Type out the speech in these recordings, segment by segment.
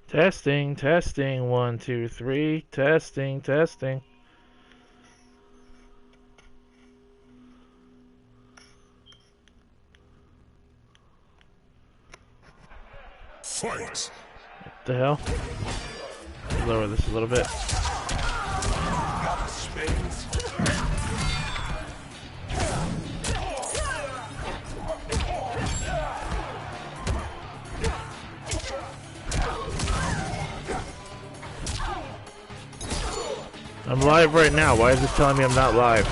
Testing, testing, 1, 2, 3. Testing, testing. Fight. What the hell? Lower this a little bit. I'm live right now. Why is it telling me I'm not live?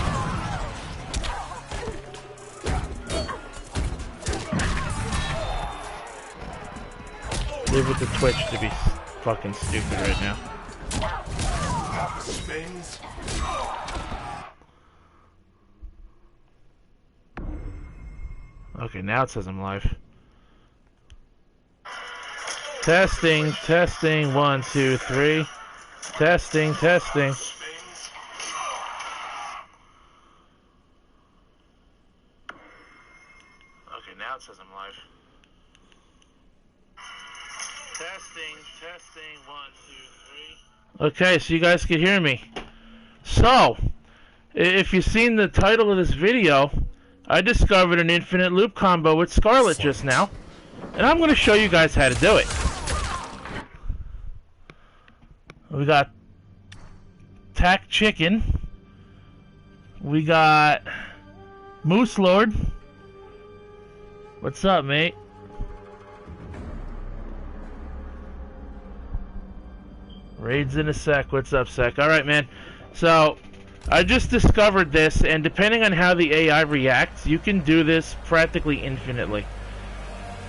Leave with the Twitch to be fucking stupid right now. Okay, now it says I'm live. Testing, testing, 1, 2, 3. Testing, testing. Okay, now it says I'm live. Testing, testing, 1, 2, 3. Okay, so you guys can hear me. So, if you've seen the title of this video, I discovered an infinite loop combo with Skarlet just now, and I'm going to show you guys how to do it. We got Tack Chicken. We got Moose Lord. What's up, mate? Raids in a sec. What's up, sec? Alright, man. So, I just discovered this, and depending on how the AI reacts, you can do this practically infinitely.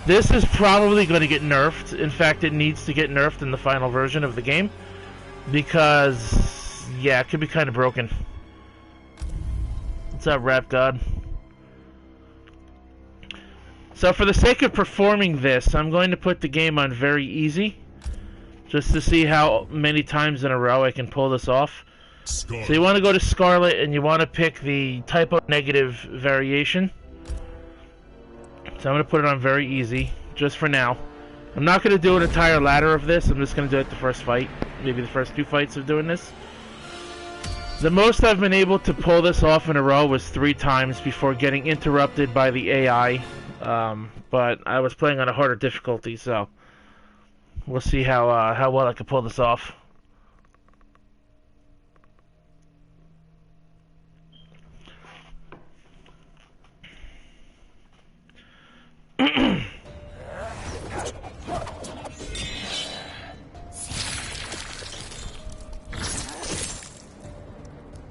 This is probably going to get nerfed. In fact, it needs to get nerfed in the final version of the game. Because, yeah, it could be kind of broken. What's up, Rap God? So for the sake of performing this, I'm going to put the game on very easy. Just to see how many times in a row I can pull this off. Skarlet. So you want to go to Skarlet and you want to pick the typo negative variation. So I'm going to put it on very easy, just for now. I'm not going to do an entire ladder of this, I'm just going to do it the first fight. Maybe the first 2 fights of doing this. The most I've been able to pull this off in a row was 3 times before getting interrupted by the AI. But I was playing on a harder difficulty, so we'll see how well I can pull this off.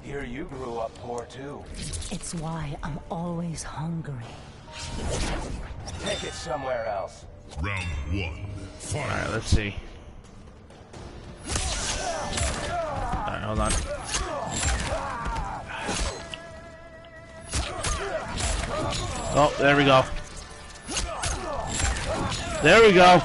Here you grew up poor too. It's why I'm always hungry. Take it somewhere else. Round 1. Fight. Alright, let's see. Alright, hold on. Oh, there we go. There we go.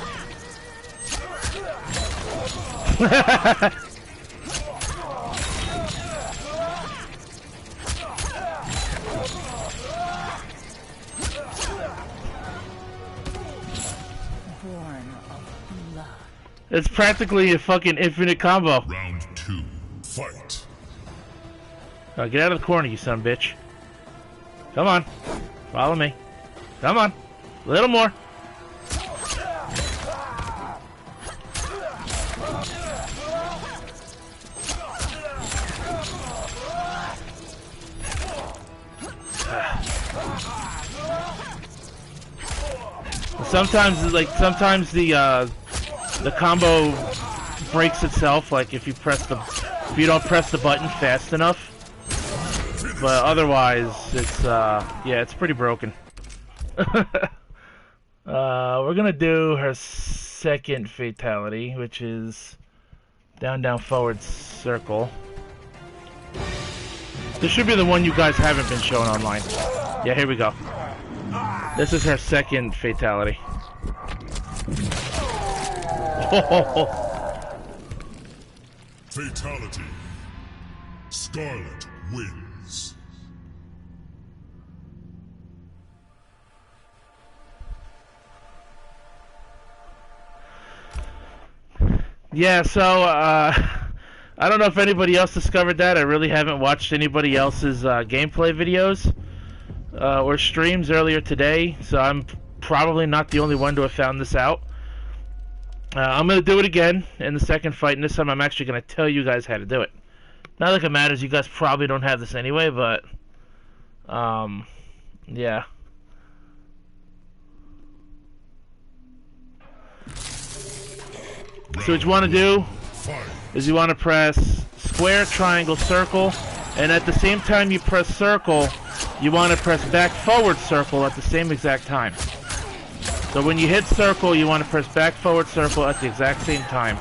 It's practically a fucking infinite combo. Round 2. Fight. Oh, get out of the corner, you son of a bitch. Come on. Follow me. Come on. A little more. Sometimes the combo breaks itself, like if you don't press the button fast enough. But otherwise, it's yeah, it's pretty broken. We're gonna do her second fatality, which is down, down, forward, circle. This should be the one you guys haven't been shown online. Yeah, here we go. This is her second fatality. Fatality. Skarlet wins. Yeah, so I don't know if anybody else discovered that. I really haven't watched anybody else's gameplay videos or streams earlier today, so I'm probably not the only one to have found this out. I'm going to do it again in the second fight, and this time I'm actually going to tell you guys how to do it. Not like it matters, you guys probably don't have this anyway, but yeah. So what you want to do is you want to press square, triangle, circle, and at the same time you press circle, you want to press back forward circle at the same exact time. So when you hit circle, you want to press back forward circle at the exact same time.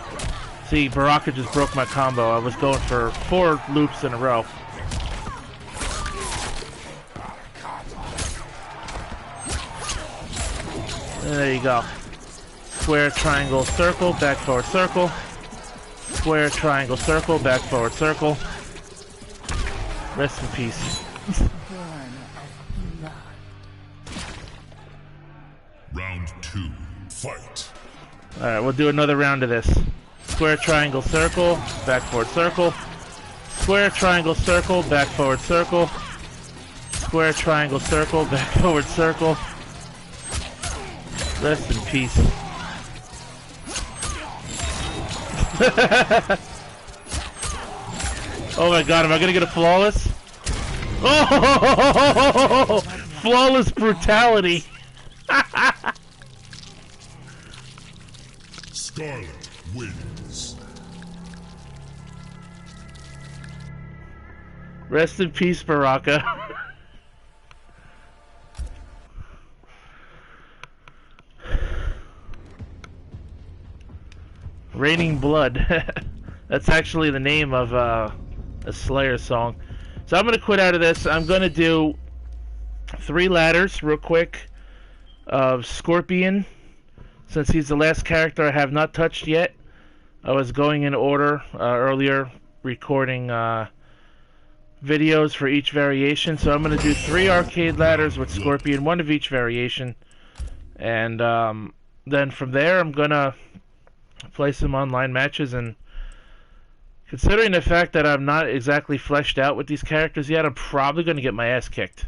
See, Baraka just broke my combo. I was going for 4 loops in a row. And there you go. Square, triangle, circle, back forward circle. Square, triangle, circle, back forward circle. Rest in peace. Round 2, fight. Alright, we'll do another round of this. Square, triangle, circle, back forward circle. Square, triangle, circle, back forward circle. Square, triangle, circle, back forward circle. Rest in peace. Oh my god, am I gonna get a flawless? Oh! Flawless brutality! Skarlet wins. Rest in peace, Baraka. Raining Blood. That's actually the name of a Slayer song. So I'm going to quit out of this. I'm going to do 3 ladders real quick of Scorpion, since he's the last character I have not touched yet. I was going in order earlier, recording videos for each variation. So I'm going to do 3 arcade ladders with Scorpion, 1 of each variation. And then from there I'm going to play some online matches, and considering the fact that I'm not exactly fleshed out with these characters yet, I'm probably going to get my ass kicked.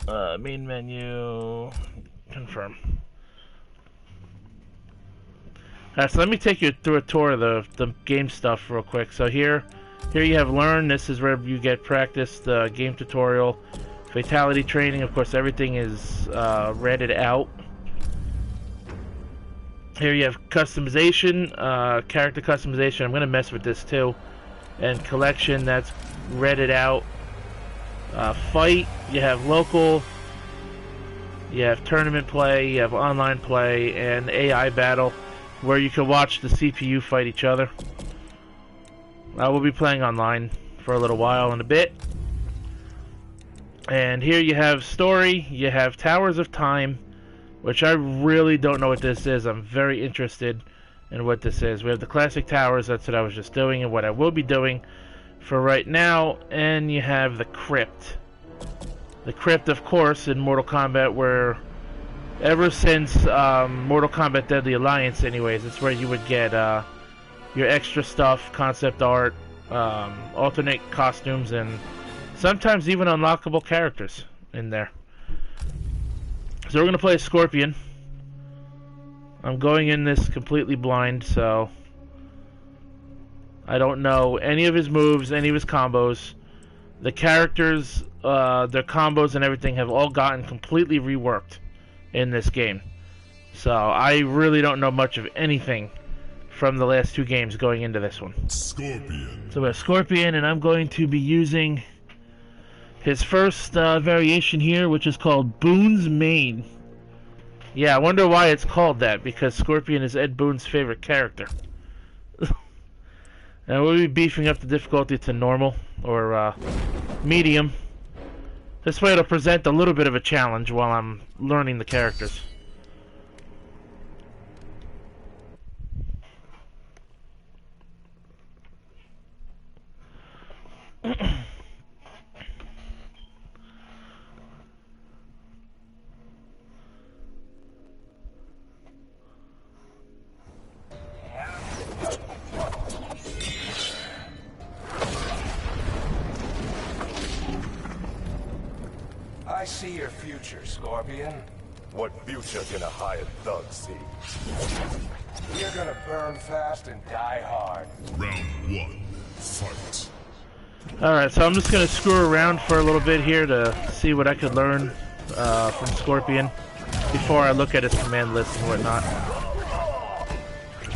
Main menu, confirm. Alright, so let me take you through a tour of the game stuff real quick. So here you have Learn. This is where you get practice, the game tutorial, fatality training. Of course, everything is redded out. Here you have customization, character customization. I'm going to mess with this too. And collection, that's redded out. Fight, you have local, you have tournament play, you have online play, and AI battle, where you can watch the CPU fight each other. I will be playing online for a little while in a bit. And here you have story, you have Towers of Time, which I really don't know what this is. I'm very interested in what this is. We have the Classic Towers, that's what I was just doing and what I will be doing for right now. And you have the Crypt. The Crypt, of course, in Mortal Kombat, where ever since Mortal Kombat Deadly Alliance anyways, it's where you would get your extra stuff, concept art, alternate costumes, and sometimes even unlockable characters in there. So we're going to play a Scorpion. I'm going in this completely blind, so I don't know any of his moves, any of his combos. The characters, their combos and everything have all gotten completely reworked in this game. So I really don't know much of anything from the last 2 games going into this one. Scorpion. So we have Scorpion, and I'm going to be using his first variation here, which is called Boone's Main. Yeah, I wonder why it's called that, because Scorpion is Ed Boon's favorite character. And we'll be beefing up the difficulty to normal, or medium. This way it'll present a little bit of a challenge while I'm learning the characters. I see your future, Scorpion. What future can a hired thug see? You're gonna burn fast and die hard. Round 1. Fight. Alright, so I'm just gonna screw around for a little bit here to see what I could learn from Scorpion before I look at his command list and whatnot.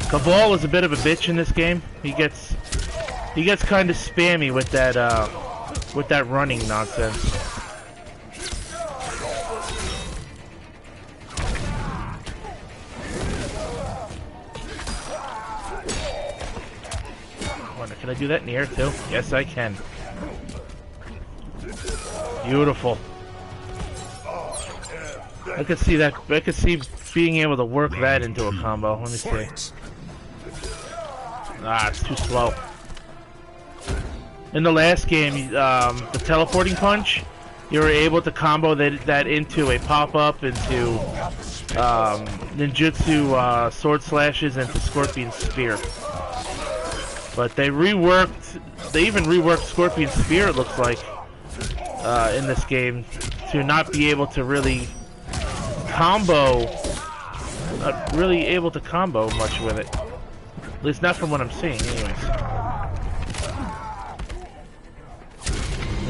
Cabal is a bit of a bitch in this game. He gets kind of spammy with that running nonsense. Can I do that in the air too? Yes, I can. Beautiful. I could see that. I could see being able to work that into a combo. Let me see. Ah, it's too slow. In the last game, the teleporting punch, you were able to combo that into a pop-up, into ninjutsu sword slashes, into Scorpion Spear. But they even reworked Scorpion Spear, it looks like, in this game, to not be able to really combo, not really able to combo much with it. At least not from what I'm seeing, anyways.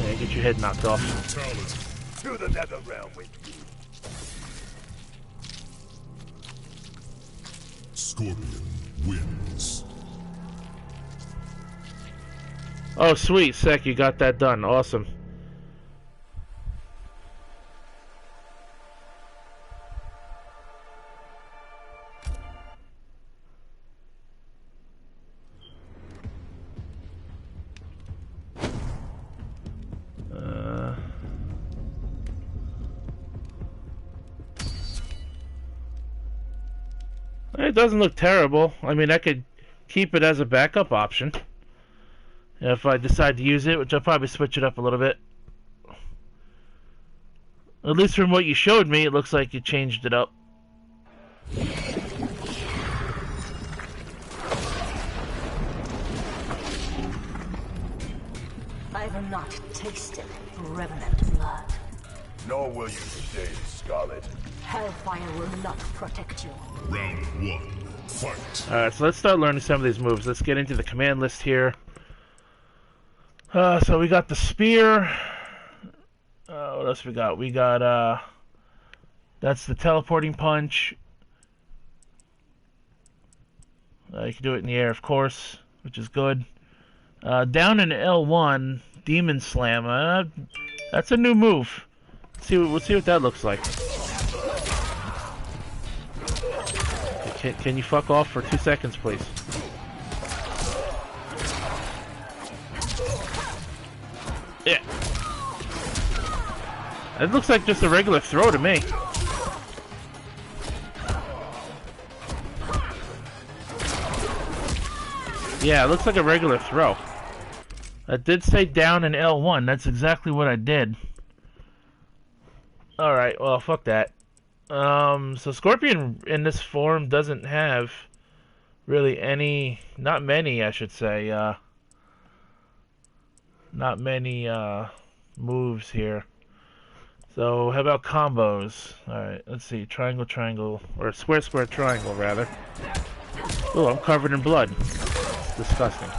Yeah, get your head knocked off. To the nether realm with you. Scorpion wins. Oh, sweet, Sek, you got that done. Awesome. It doesn't look terrible. I mean, I could keep it as a backup option if I decide to use it, which I'll probably switch it up a little bit. At least from what you showed me, it looks like you changed it up. I have not tasted revenant blood. Nor will you today, Skarlet. Hellfire will not protect you. Round 1. Fight. Alright, so let's start learning some of these moves. Let's get into the command list here. So we got the spear. What else we got? We got, that's the teleporting punch. You can do it in the air, of course, which is good. Down in L1, Demon Slam. That's a new move. We'll see what that looks like. Can you fuck off for 2 seconds, please? Yeah. It looks like just a regular throw to me. Yeah, it looks like a regular throw. It did say down in L1. That's exactly what I did. Alright, well, fuck that. So Scorpion in this form doesn't have really any, not many, I should say, not many, moves here. So, how about combos? Alright, let's see, triangle, triangle, or square, square, triangle, rather. Oh, I'm covered in blood. It's disgusting.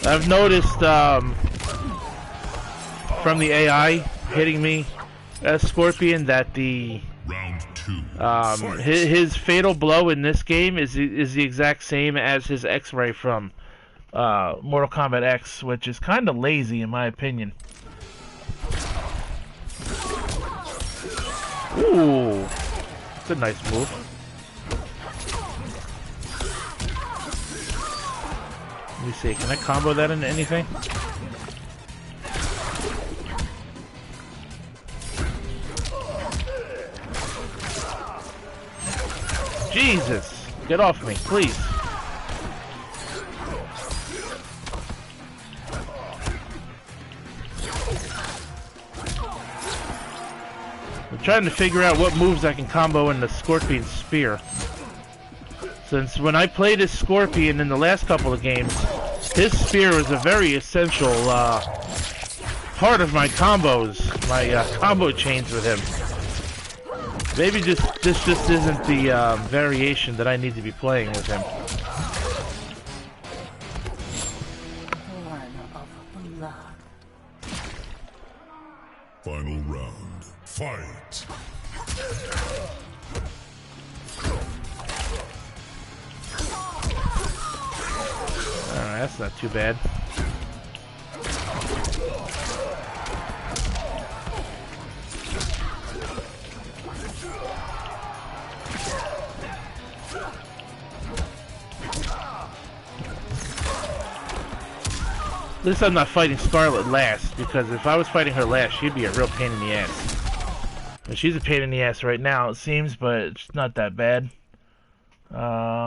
I've noticed from the AI hitting me as Scorpion that the Round 2. his fatal blow in this game is the exact same as his X-ray from Mortal Kombat X, which is kind of lazy in my opinion. Ooh, it's a nice move. Let me see, can I combo that into anything? Jesus! Get off me, please. trying to figure out what moves I can combo in the Scorpion Spear. Since when I played as Scorpion in the last couple of games, his spear was a very essential part of my combos, my combo chains with him. Maybe this just isn't the variation that I need to be playing with him. Final round. Fight. Alright, that's not too bad. At least I'm not fighting Skarlet last, because if I was fighting her last, she'd be a real pain in the ass. And she's a pain in the ass right now, it seems, but it's not that bad. Okay.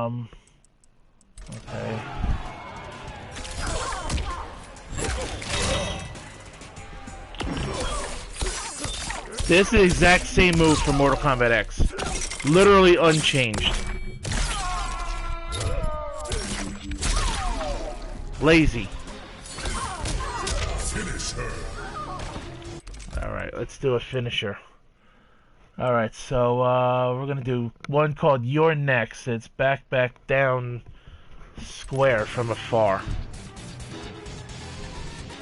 This is the exact same move from Mortal Kombat X. Literally unchanged. Lazy. Alright, let's do a finisher. Alright, so we're gonna do one called You're Next. It's back, down, square from afar.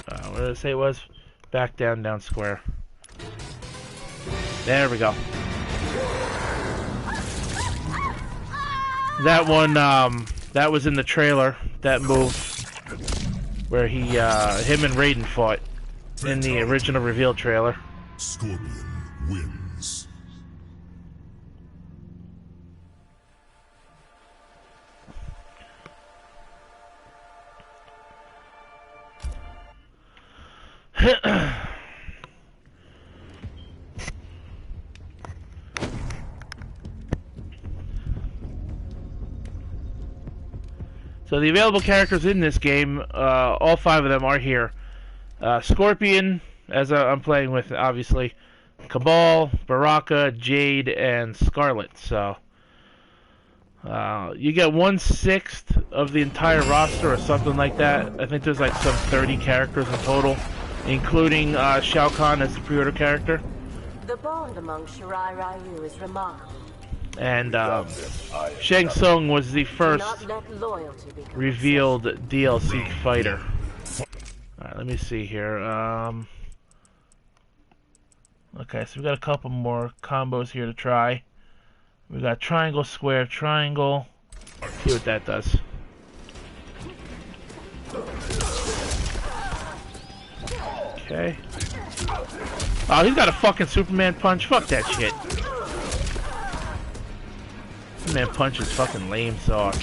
What did I say it was? Back, down, square. There we go. That one, that was in the trailer, that move, where he, him and Raiden fought in the original reveal trailer. Scorpion wins. So the available characters in this game, all 5 of them are here. Scorpion, as I'm playing with, obviously. Cabal, Baraka, Jade, and Skarlet. So you get 1/6 of the entire roster or something like that. I think there's like some 30 characters in total, including Shao Kahn as the pre-order character. The bond among Shirai Ryu is remarkable. And Shang Tsung was the first revealed DLC fighter. Alright, let me see here. Okay, so we got a couple more combos here to try. We got triangle, square, triangle. Let's see what that does. Okay. Oh, he's got a fucking Superman punch. Fuck that shit. Superman punch is fucking lame sauce.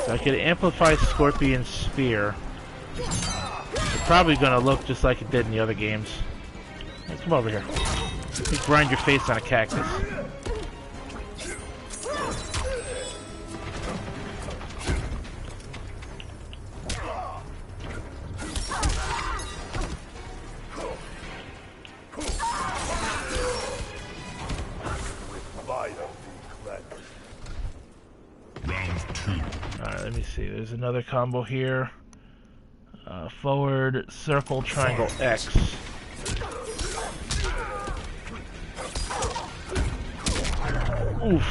So I could amplify Scorpion's spear. It's probably gonna look just like it did in the other games. Hey, come over here. You grind your face on a cactus. Alright, let me see. There's another combo here. Forward, circle, triangle, X. Oof.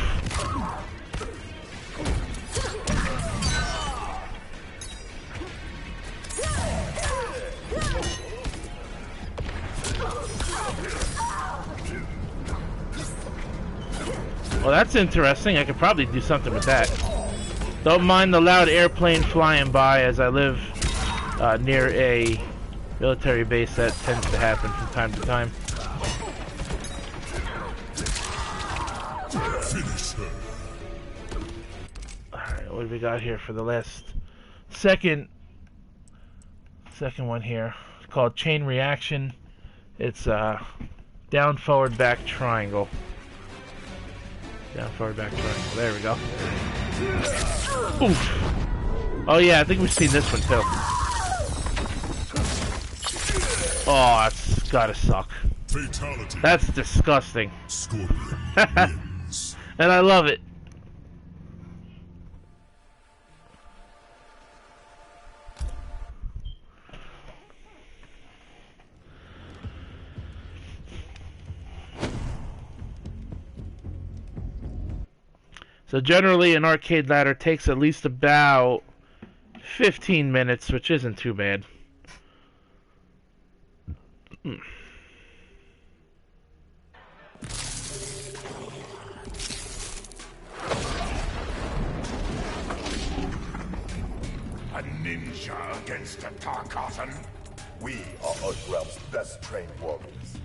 Well, that's interesting. I could probably do something with that. Don't mind the loud airplane flying by, as I live near a military base. That tends to happen from time to time. Alright, what do we got here for the last second one here? called chain reaction. It's down, forward, back, triangle. Down, forward, back, triangle. There we go. Oof. Oh yeah, I think we've seen this one too. Oh, that's gotta suck. Fatality. That's disgusting. Scorpion wins. And I love it. So generally an arcade ladder takes at least about 15 minutes, which isn't too bad. A ninja against a Tarkatan? We are Earthrealm's best trained warriors.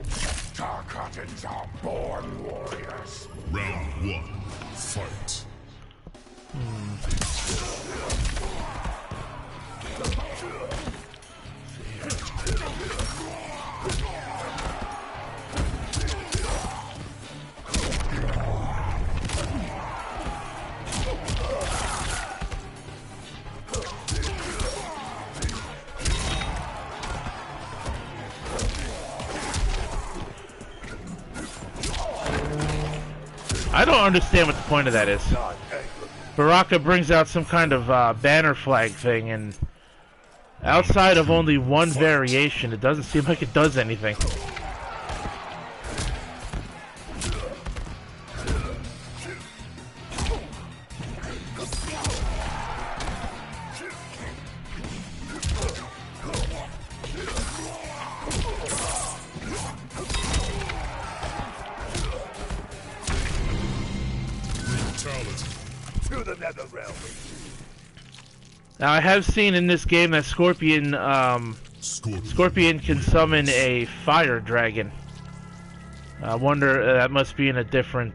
Tarkatans are born warriors. Round 1. Fight. I don't understand what the point of that is. Baraka brings out some kind of banner flag thing, and outside of only one variation, it doesn't seem like it does anything. To the nether realm. Now, I have seen in this game that Scorpion can summon a fire dragon. I wonder that must be in a different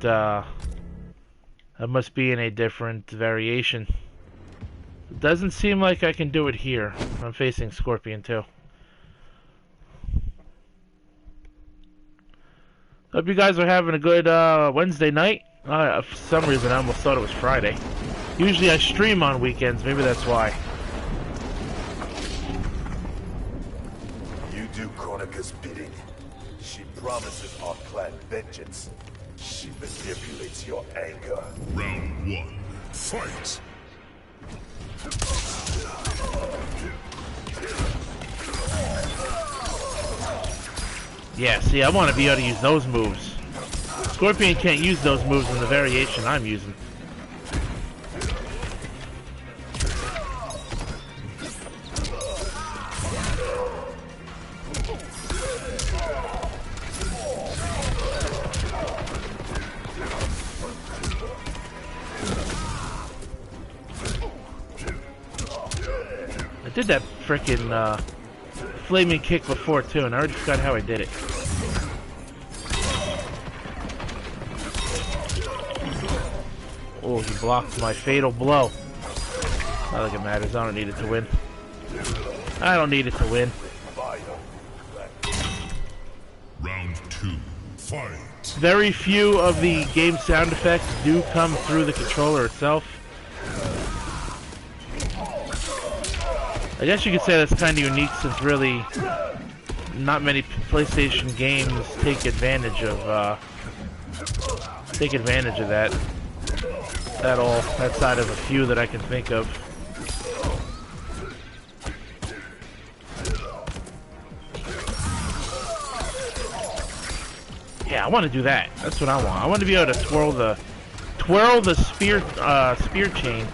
variation. It doesn't seem like I can do it here. I'm facing Scorpion too. Hope you guys are having a good Wednesday night. For some reason, I almost thought it was Friday. Usually I stream on weekends, maybe that's why. You do Kronika's bidding. She promises our clan vengeance. She manipulates your anger. Round 1. Fight. Yeah, see, I want to be able to use those moves. Scorpion can't use those moves in the variation I'm using. I did that frickin' flaming kick before too, and I already forgot how I did it. Oh, he blocked my fatal blow. Not like it matters. I don't need it to win. I don't need it to win. Round 2. Fight. Very few of the game sound effects do come through the controller itself. I guess you could say that's kind of unique, since really not many PlayStation games take advantage of that at all, outside of a few that I can think of. Yeah, I want to do that. That's what I want. I want to be able to twirl the spear chain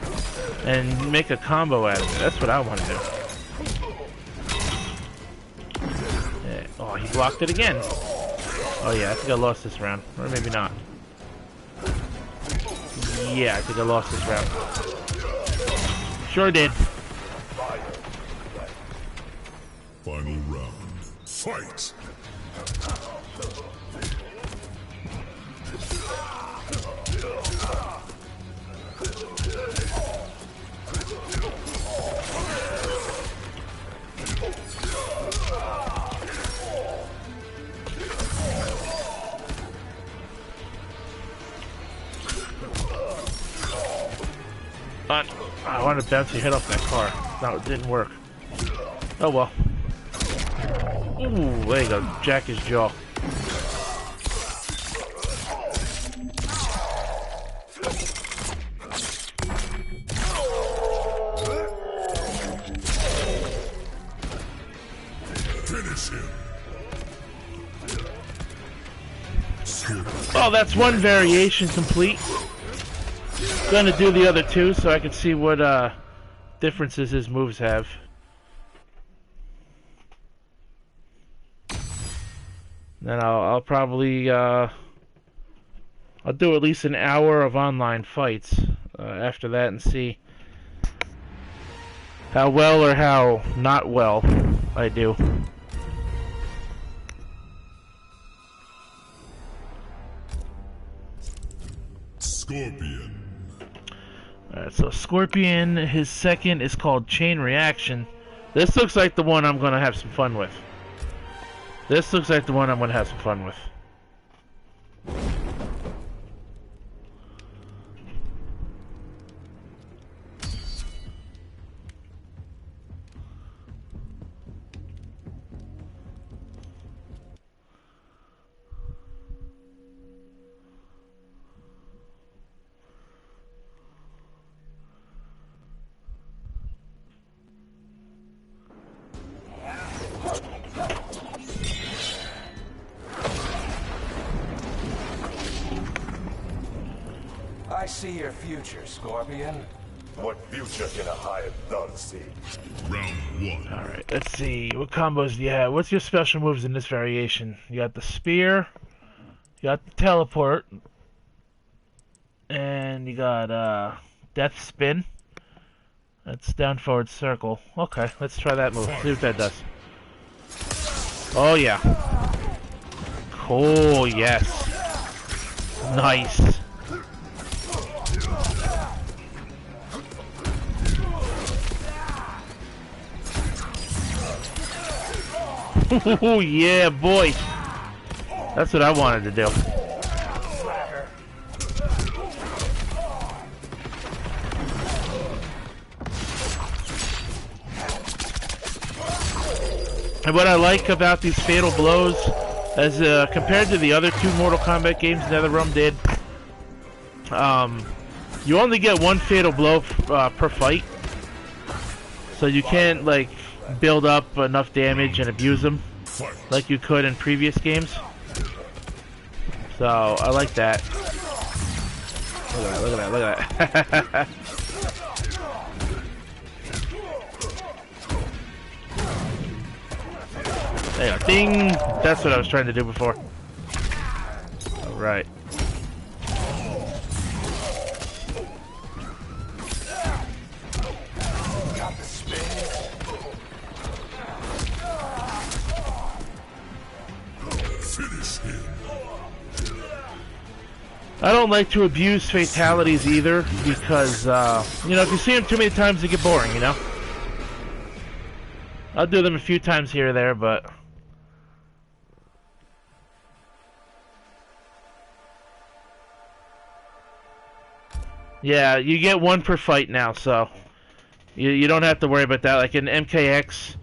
and make a combo out of it. That's what I want to do. Yeah. Oh, he blocked it again. Oh yeah, I think I lost this round, or maybe not. Yeah, I think I lost this round. Sure did. Final round. Fight. I wanted to bounce your head off that car. No, it didn't work. Oh well. Ooh, there you go. Jack his jaw. Finish him. Oh, that's one variation complete. Gonna do the other two so I can see what differences his moves have. Then I'll probably I'll do at least an hour of online fights after that and see how well or how not well I do. Scorpion. Alright, so Scorpion, his second is called Chain Reaction. This looks like the one I'm gonna have some fun with. This looks like the one I'm gonna have some fun with. I see your future, Scorpion. What future can a hired thug see? Round 1. Alright, let's see. What combos do you have? What's your special moves in this variation? You got the spear, you got the teleport, and you got death spin. That's down forward circle. Okay, let's try that move. See what that does. Oh yeah. Cool, yes. Nice. Ooh, yeah, boy. That's what I wanted to do. And what I like about these fatal blows, as compared to the other two Mortal Kombat games NetherRealm did, you only get one fatal blow per fight, so you can't like build up enough damage and abuse them like you could in previous games. So I like that. Look at that! Look at that! Look at that! There you go. Ding! That's what I was trying to do before. Alright. Finish him. I don't like to abuse fatalities either because, you know, if you see them too many times, they get boring, you know? I'll do them a few times here or there, but... yeah, you get one per fight now, so... You don't have to worry about that. Like in MKX,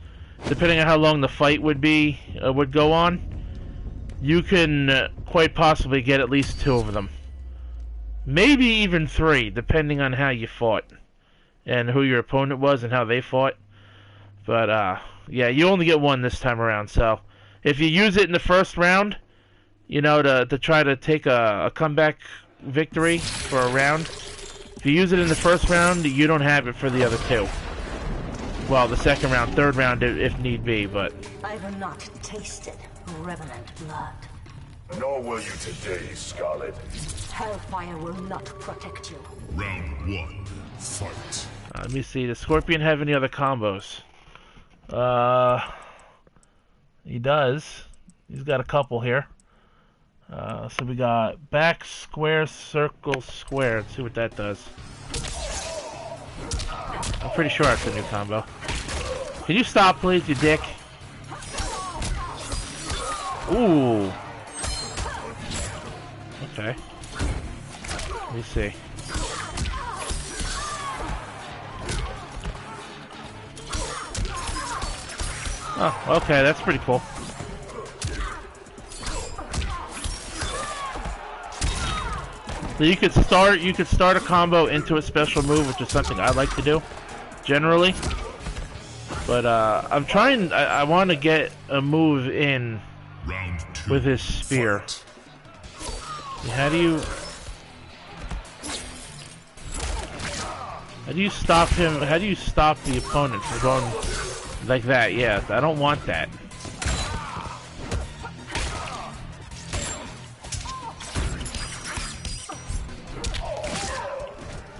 depending on how long the fight would be, would go on, you can quite possibly get at least 2 of them. Maybe even 3, depending on how you fought. And who your opponent was and how they fought. But, yeah, you only get 1 this time around, so... if you use it in the first round, you know, to try to take a comeback victory for a round, if you use it in the first round, you don't have it for the other 2. Well, the second round, third round, if need be, but... I have not tasted revenant blood. Nor will you today, Skarlet. Hellfire will not protect you. Round 1. Fight. Let me see. Does Scorpion have any other combos? He does. He's got a couple here. So we got back, square, circle, square. Let's see what that does. I'm pretty sure that's a new combo. Can you stop, please, you dick? Ooh. Okay. Let me see. Oh, okay, that's pretty cool. So you could start a combo into a special move, which is something I like to do, generally. But I'm trying. I want to get a move in with his spear. How do you stop him? How do you stop the opponent from going like that? Yeah, I don't want that.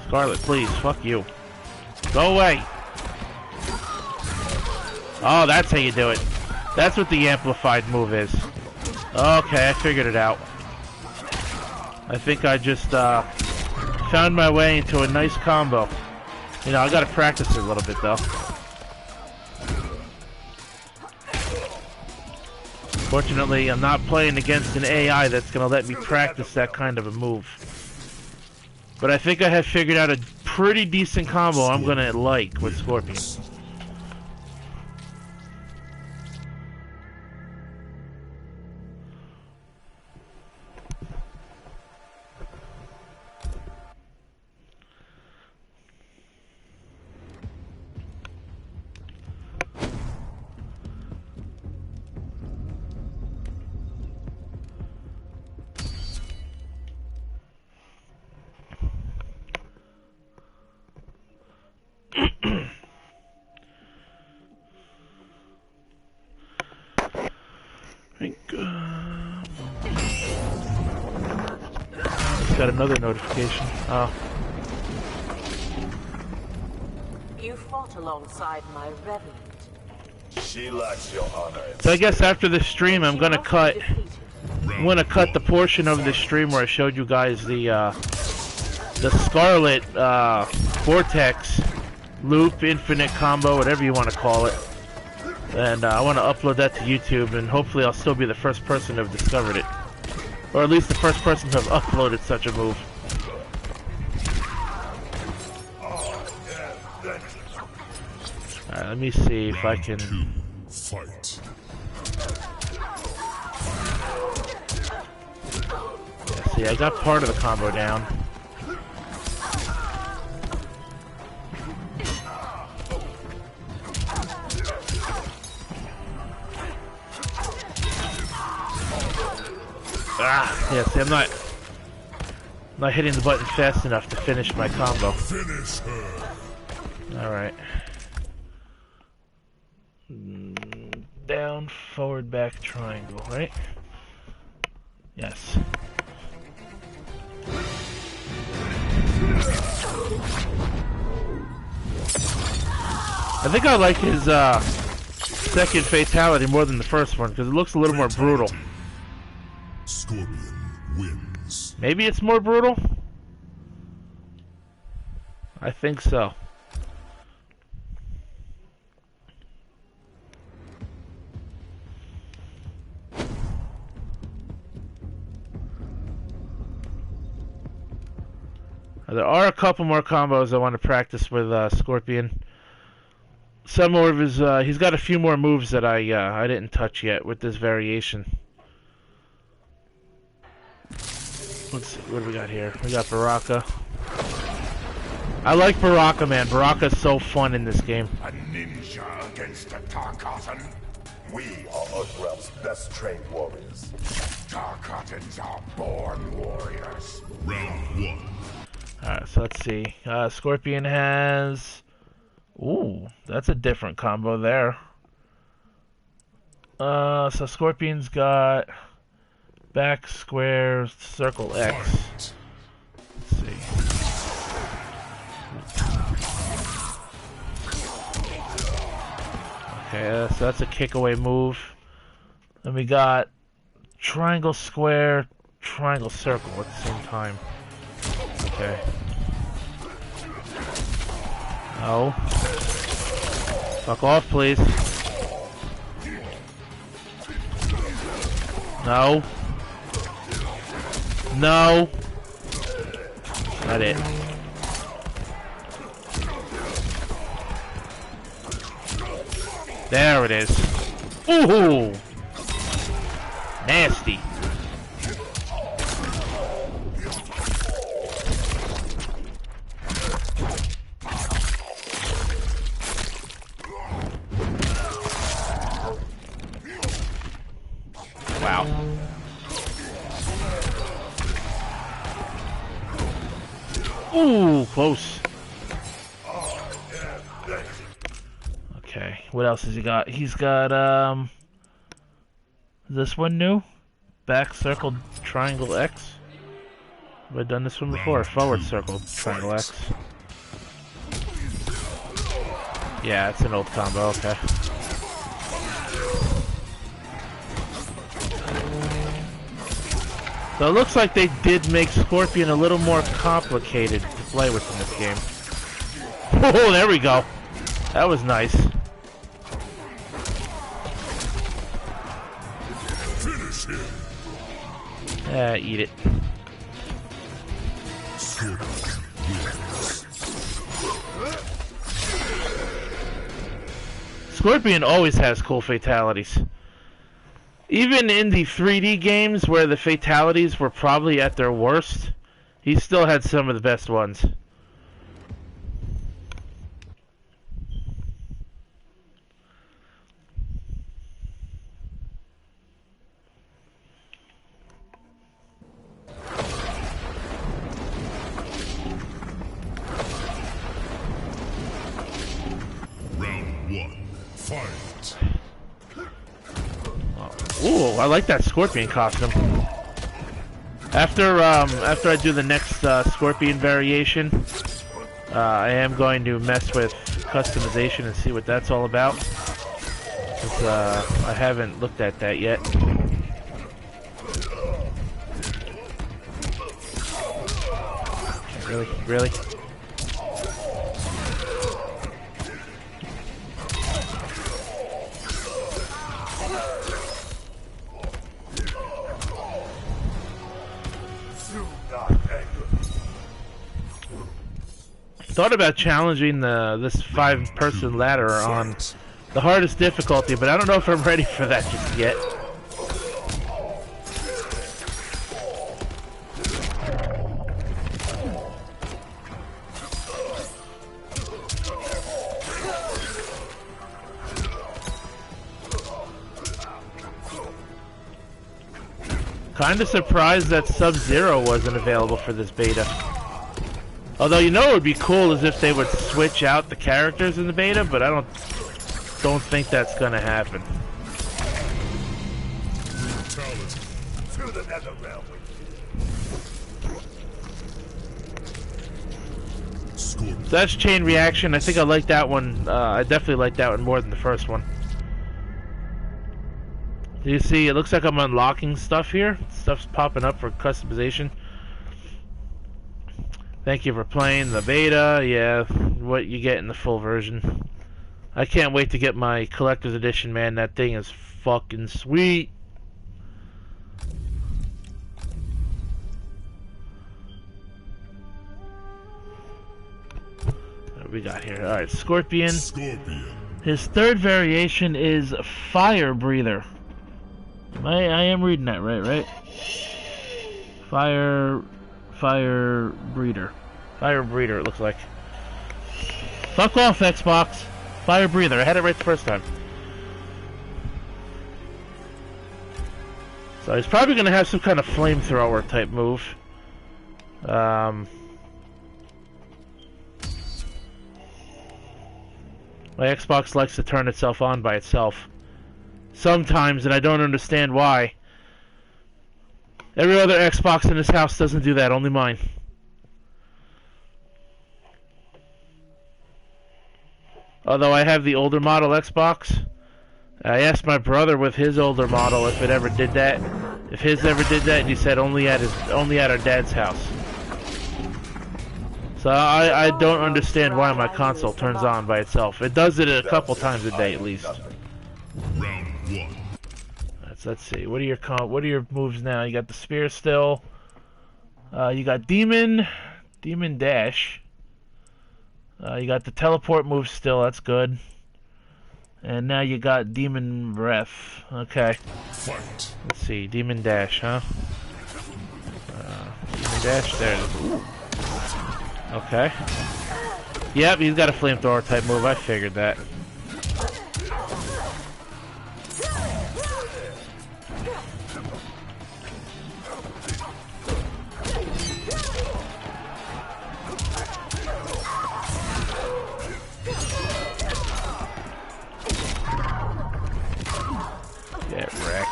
Skarlet, please, fuck you. Go away. Oh, that's how you do it. That's what the amplified move is. Okay, I figured it out. I think I just found my way into a nice combo. You know, I gotta practice it a little bit though. Fortunately, I'm not playing against an AI that's gonna let me practice that kind of a move. But I think I have figured out a pretty decent combo I'm gonna like with Scorpion. Got another notification. Oh. You fought alongside my revenant. She lacks your honor. So I guess after this stream, I'm gonna cut the portion of this stream where I showed you guys the Skarlet Vortex loop, infinite combo, whatever you want to call it, and I want to upload that to YouTube, and hopefully I'll still be the first person to have discovered it. Or at least the first person to have uploaded such a move. Alright, let me see if I can... Fight. Yeah, see, I got part of the combo down. Ah, yeah, see, I'm not hitting the button fast enough to finish my combo. Finish her. Alright. Down, forward, back, triangle, right? Yes. I think I like his second fatality more than the first one because it looks a little more brutal. Scorpion wins. Maybe it's more brutal? I think so. There are a couple more combos I want to practice with Scorpion. Some more of his, he's got a few more moves that I didn't touch yet with this variation. Let's see, what do we got here? We got Baraka. I like Baraka, man. Baraka's so fun in this game. A ninja against a Tarkatan. We are Earthrealm's best trained warriors. Tarkatans are born warriors. Round one. Alright, so let's see. Scorpion has... Ooh, that's a different combo there. So Scorpion's got... back, square, circle, X. Let's see. Okay, so that's a kick away move. Then we got triangle, square, triangle, circle at the same time. Okay. No. Fuck off, please. No. No. Not it. There it is. Ooh! Nasty. Wow. Ooh, close. Okay, what else has he got? He's got, this one new? Back circle triangle X? Have I done this one before? Forward circle triangle X. Yeah, it's an old combo, okay. So it looks like they did make Scorpion a little more complicated to play with in this game. Oh, there we go. That was nice. Finish him. Eat it. Scorpion always has cool fatalities. Even in the 3D games where the fatalities were probably at their worst, he still had some of the best ones. Round 1. Fight. Ooh, I like that Scorpion costume. After I do the next Scorpion variation, I am going to mess with customization and see what that's all about. 'Cause, I haven't looked at that yet. Really? Really? Thought about challenging this 5-person ladder on the hardest difficulty, but I don't know if I'm ready for that just yet. Kinda surprised that Sub-Zero wasn't available for this beta. Although, you know, it would be cool is if they would switch out the characters in the beta, but I don't think that's gonna happen. Through the nether realm. So that's Chain Reaction. I think I like that one. I definitely like that one more than the first one. Do you see? It looks like I'm unlocking stuff here. Stuff's popping up for customization. Thank you for playing the beta. Yeah, what you get in the full version. I can't wait to get my collector's edition, man. That thing is fucking sweet. What do we got here? Alright, Scorpion. His third variation is Fire Breather. I am reading that right? Fire Breather. Fire Breather, it looks like. Fuck off, Xbox. Fire Breather. I had it right the first time. So he's probably going to have some kind of flamethrower type move. My Xbox likes to turn itself on by itself. Sometimes, and I don't understand why. Every other Xbox in this house doesn't do that, only mine. Although I have the older model Xbox, I asked my brother with his older model if it ever did that. If his ever did that, and he said only at our dad's house. So I don't understand why my console turns on by itself. It does it a couple times a day at least. Round 1. Let's see. What are your moves now? You got the spear still. You got Demon Dash. You got the teleport move still. That's good. And now you got Demon Breath. Okay. Fight. Let's see. Demon Dash, huh? Demon Dash. There it is. Okay. Yep, he's got a flamethrower type move. I figured that. Get wrecked.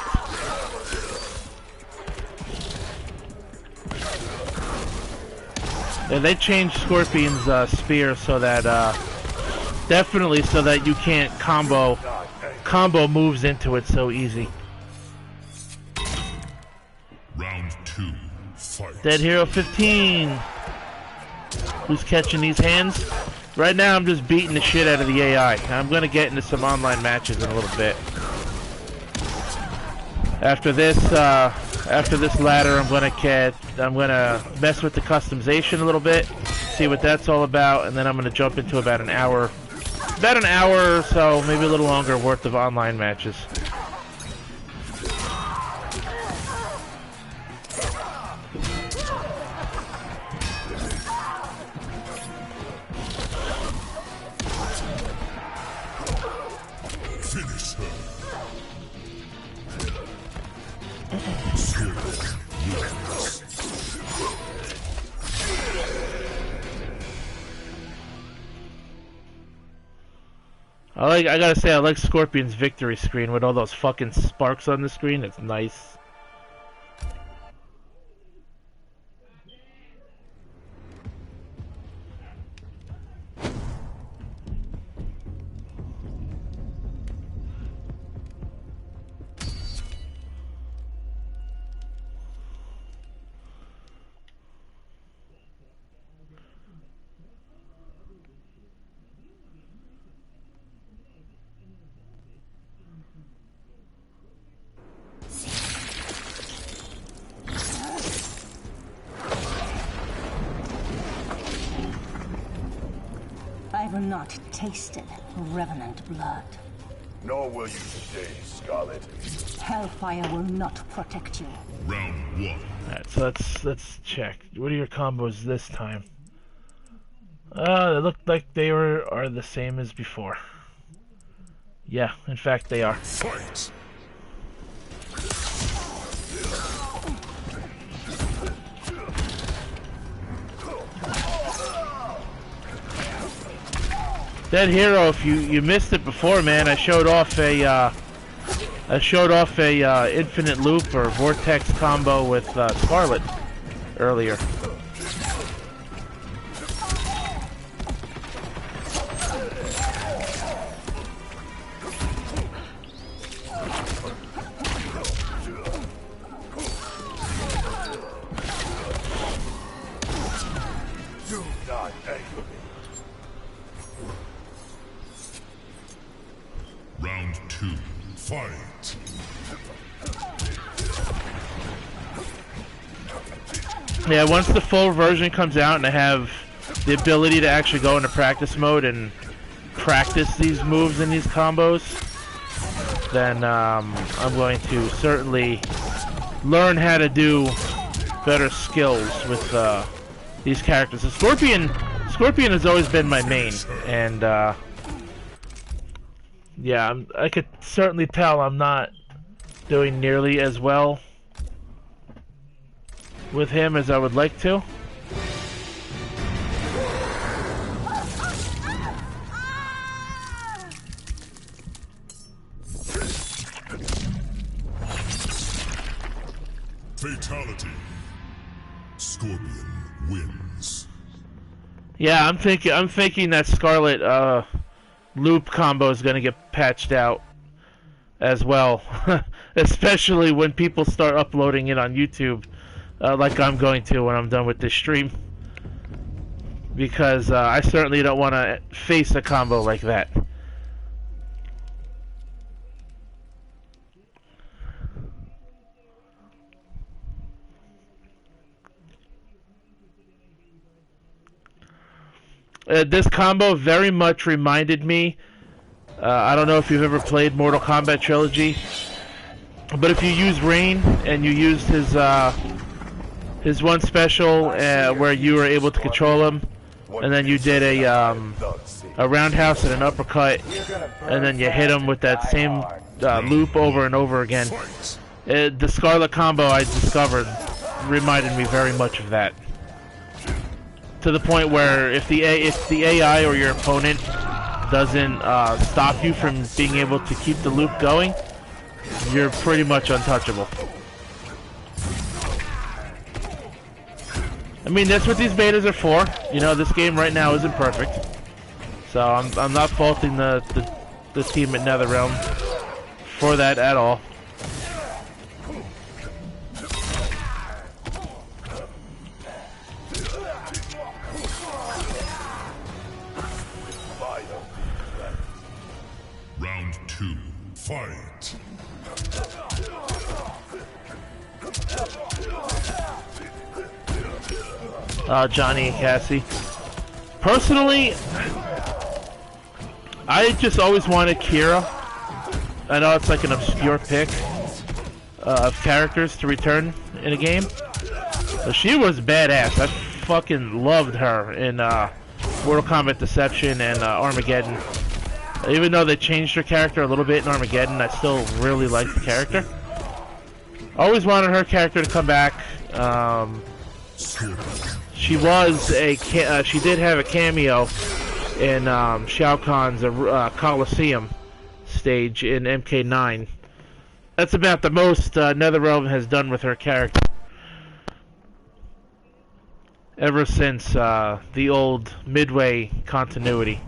Yeah, they changed Scorpion's spear so that definitely so that you can't combo moves into it so easy. Round 2. Fight. Dead Hero 15. Who's catching these hands? Right now I'm just beating the shit out of the AI. I'm gonna get into some online matches in a little bit. After this ladder, I'm gonna mess with the customization a little bit, see what that's all about, and then I'm gonna jump into about an hour or so, maybe a little longer, worth of online matches. Finish her. I gotta say, I like Scorpion's victory screen with all those fucking sparks on the screen. It's nice. I have not tasted revenant blood. Nor will you today, Skarlet. Hellfire will not protect you. Round 1. Alright, so let's check. What are your combos this time? They look like they are the same as before. Yeah, in fact they are. Fight. Dead Hero, if you missed it before, man, I showed off a infinite loop or vortex combo with Skarlet earlier. Do not anger me. Round 2. Fight. Yeah, once the full version comes out and I have the ability to actually go into practice mode and practice these moves and these combos, then I'm going to certainly learn how to do better skills with these characters. So Scorpion has always been my main, and yeah, I could certainly tell I'm not doing nearly as well with him as I would like to. Fatality. Scorpion wins. Yeah, I'm thinking that Skarlet loop combo is gonna get patched out as well, especially when people start uploading it on YouTube, like I'm going to when I'm done with this stream, because I certainly don't want to face a combo like that. This combo very much reminded me I don't know if you've ever played Mortal Kombat Trilogy, but if you use Rain and you used his one special where you were able to control him, and then you did a roundhouse and an uppercut, and then you hit him with that same loop over and over again. The Skarlet combo I discovered reminded me very much of that. To the point where if the AI or your opponent doesn't stop you from being able to keep the loop going, you're pretty much untouchable. I mean, that's what these betas are for. You know, this game right now isn't perfect, so I'm not faulting the team at NetherRealm for that at all. Round 2, fight. Johnny and Cassie. Personally, I just always wanted Kira. I know it's like an obscure pick of characters to return in a game, but she was badass. I fucking loved her in Mortal Kombat Deception and Armageddon. Even though they changed her character a little bit in Armageddon, I still really liked the character. Always wanted her character to come back. She was she did have a cameo in Shao Kahn's Coliseum stage in MK9. That's about the most NetherRealm has done with her character ever since the old Midway continuity.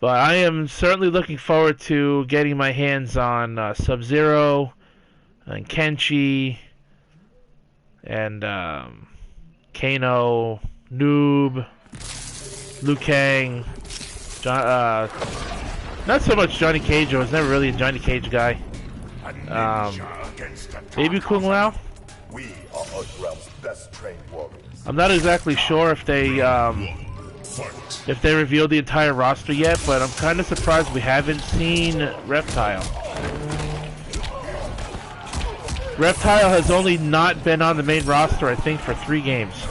But I am certainly looking forward to getting my hands on Sub-Zero and Kenshi and Kano, Noob, Liu Kang, not so much Johnny Cage. I was never really a Johnny Cage guy. Maybe Kung Lao. I'm not exactly sure if they revealed the entire roster yet, but I'm kind of surprised we haven't seen Reptile. Reptile has only not been on the main roster, I think, for 3 games.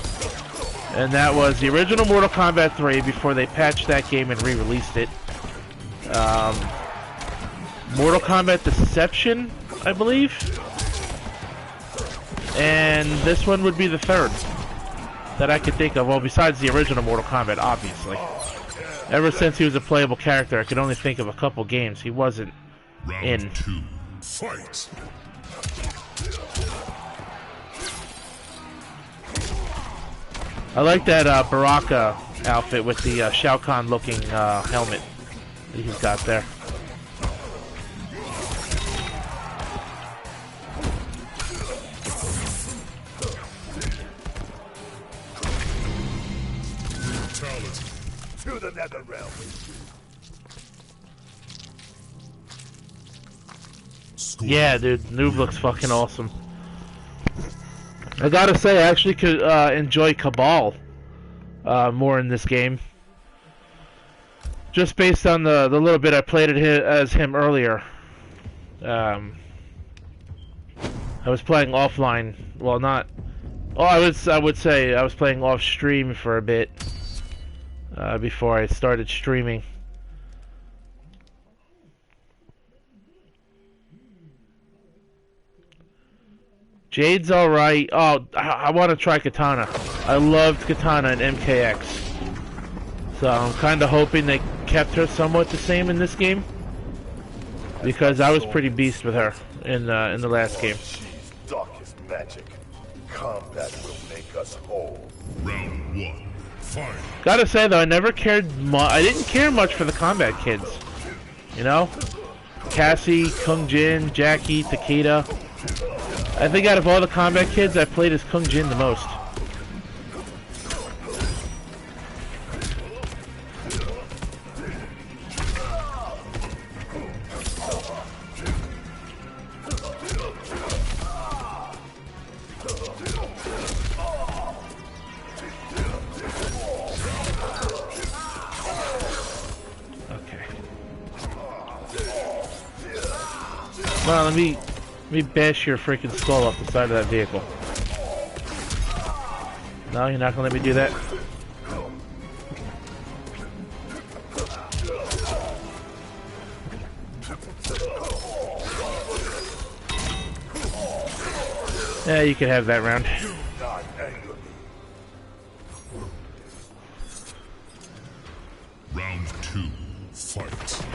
And that was the original Mortal Kombat 3 before they patched that game and re-released it. Mortal Kombat Deception, I believe. And this one would be the 3rd that I could think of. Well, besides the original Mortal Kombat, obviously. Ever since he was a playable character, I could only think of a couple games he wasn't in. Round 2, fight. I like that Baraka outfit with the Shao Kahn looking helmet that he's got there. To the NetherRealm. Yeah, dude, Noob looks fucking awesome. I gotta say, I actually could enjoy Cabal more in this game. Just based on the little bit I played as him earlier. I was playing offline. Well, not... Oh, I would say I was playing off stream for a bit. Before I started streaming. Jade's alright. Oh, I want to try Katana. I loved Katana in MKX. So I'm kind of hoping they kept her somewhat the same in this game. Because I was pretty beast with her in the last game. Darkest magic. Combat will make us whole. Round 1, fight. Gotta say though, I never cared I didn't care much for the Combat kids. You know? Cassie, Kung Jin, Jackie, Takeda. I think out of all the Combat kids, I played as Kung Jin the most. Come on, let me bash your freaking skull off the side of that vehicle. No, you're not gonna let me do that? Yeah, you can have that round. Round 2, fight.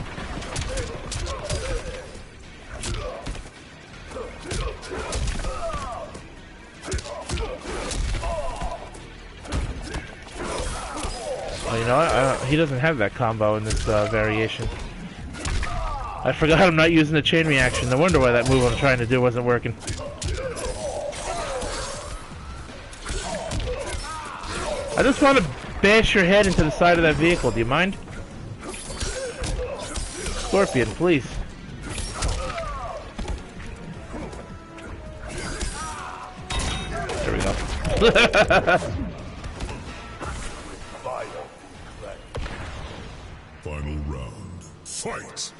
Oh, you know what? He doesn't have that combo in this variation. I forgot I'm not using the chain reaction. No wonder why that move I'm trying to do wasn't working. I just want to bash your head into the side of that vehicle. Do you mind? Scorpion, please. There we go. Final round, fight!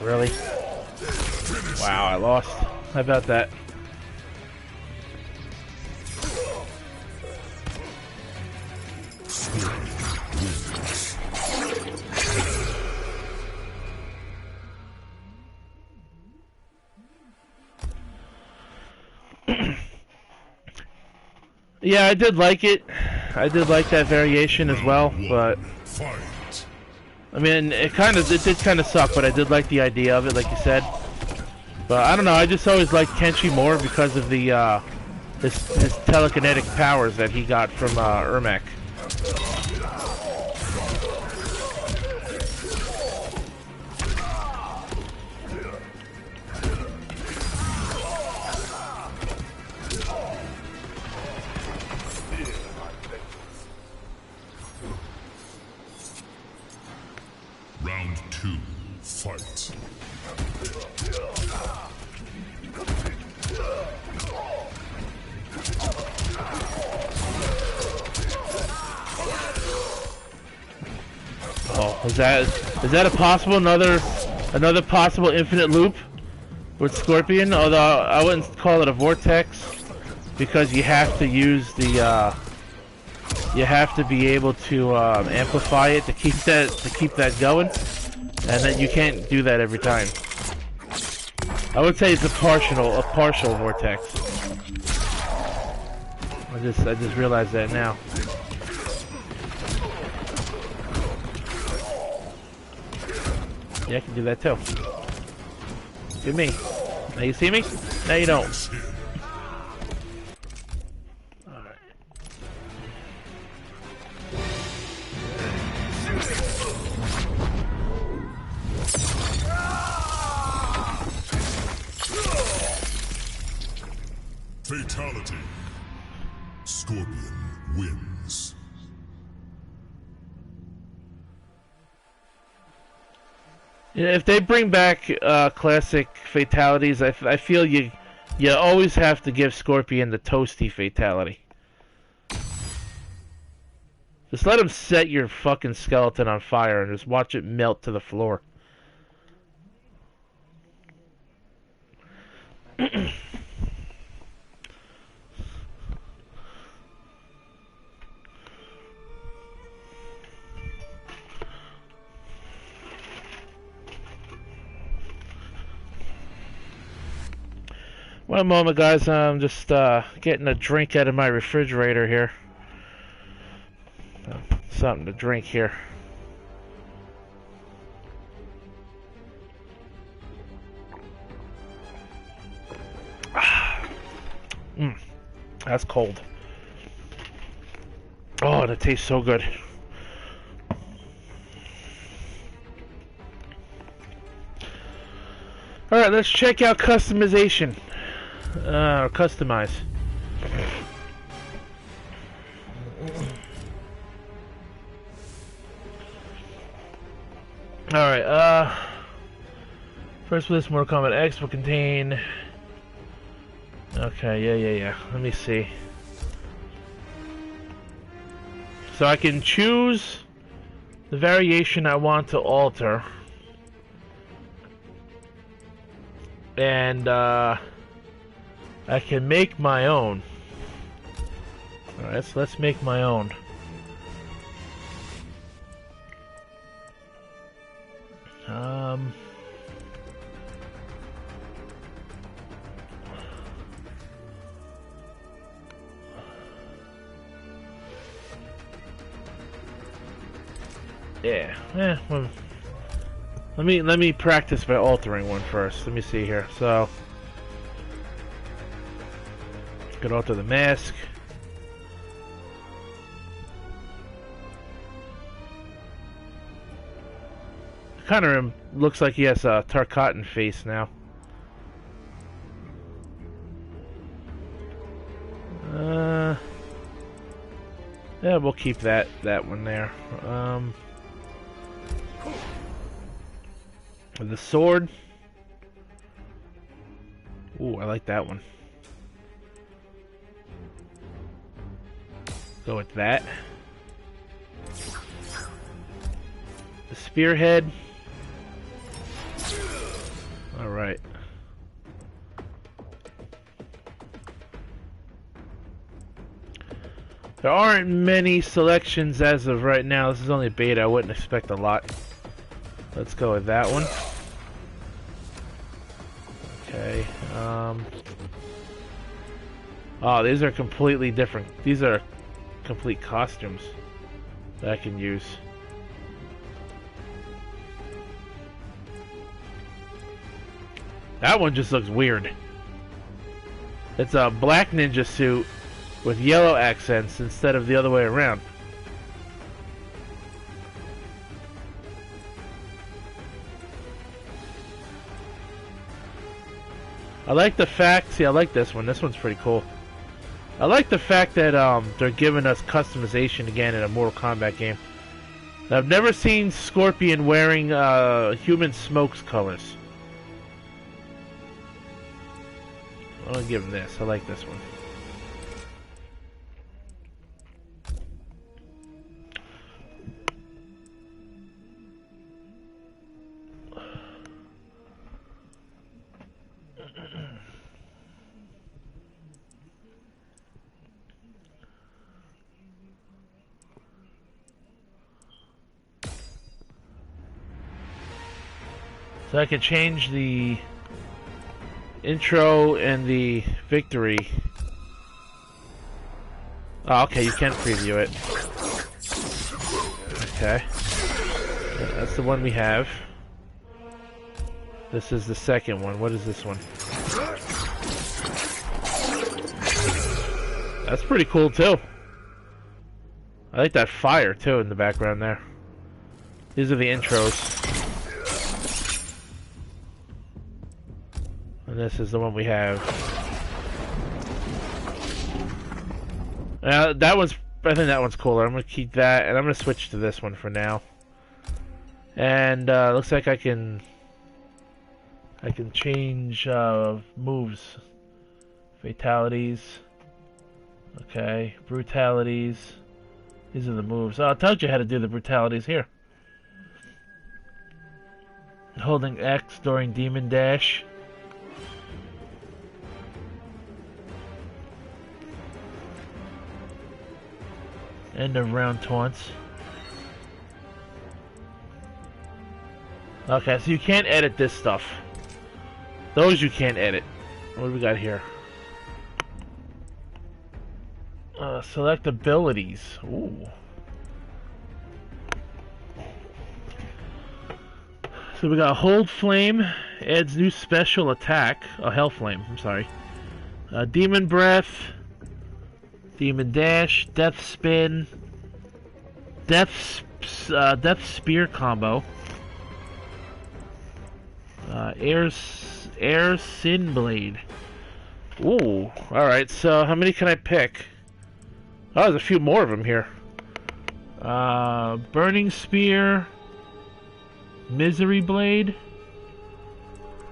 Really? Wow, I lost. How about that? Yeah, I did like it. I did like that variation as well, but I mean, it did kind of suck, but I did like the idea of it, like you said. But I don't know, I just always liked Kenshi more because of the his telekinetic powers that he got from Ermac. Round 2, fight. Oh, is that a possible another possible infinite loop with Scorpion? Although I wouldn't call it a vortex because you have to use the you have to be able to amplify it to keep that going, and then you can't do that every time. I would say it's a partial vortex. I just realized that now. Yeah, I can do that too. Do me. Now you see me? Now you don't. Alright. Fatality. Scorpion wins. Yeah, if they bring back classic fatalities, I feel you always have to give Scorpion the toasty fatality. Just let him set your fucking skeleton on fire and just watch it melt to the floor. One moment, guys. I'm just getting a drink out of my refrigerator here. Something to drink here. That's cold. Oh, that tastes so good. Alright, let's check out customization. Customize. Alright, first for this Mortal Kombat X will contain... Okay, yeah. Let me see. So I can choose the variation I want to alter. And, I can make my own. Alright, so let's make my own. Yeah, well, let me practice by altering one first. Let me see here. So, could alter the mask. Kind of looks like he has a Tarkatan face now. Yeah, we'll keep that one there. The sword. Ooh, I like that one. Go with that. The spearhead. Alright. There aren't many selections as of right now. This is only beta. I wouldn't expect a lot. Let's go with that one. Okay. Oh, these are completely different. These are complete costumes that I can use. That one just looks weird. It's a black ninja suit with yellow accents instead of the other way around. I like the fact, see, I like this one. This one's pretty cool. I like the fact that they're giving us customization again in a Mortal Kombat game. I've never seen Scorpion wearing human smokes colors. I'm gonna give him this. I like this one. So I can change the intro and the victory. Oh, okay, you can preview it. Okay. That's the one we have. This is the second one. What is this one? That's pretty cool too. I like that fire too in the background there. These are the intros. And this is the one we have. That one's, I think that one's cooler. I'm gonna keep that, and I'm gonna switch to this one for now. And looks like I can change moves, fatalities. Okay, brutalities. These are the moves. Oh, I told you how to do the brutalities here. Holding X during Demon Dash. End of round taunts. Okay, so you can't edit this stuff. Those you can't edit. What do we got here? Select abilities. Ooh. So we got Hold Flame. Adds new special attack. Oh, Hell Flame. I'm sorry. Demon Breath. Demon Dash, Death Spin, Death Spear combo, Air Sin Blade. Ooh, alright, so how many can I pick? Oh, there's a few more of them here. Burning Spear, Misery Blade,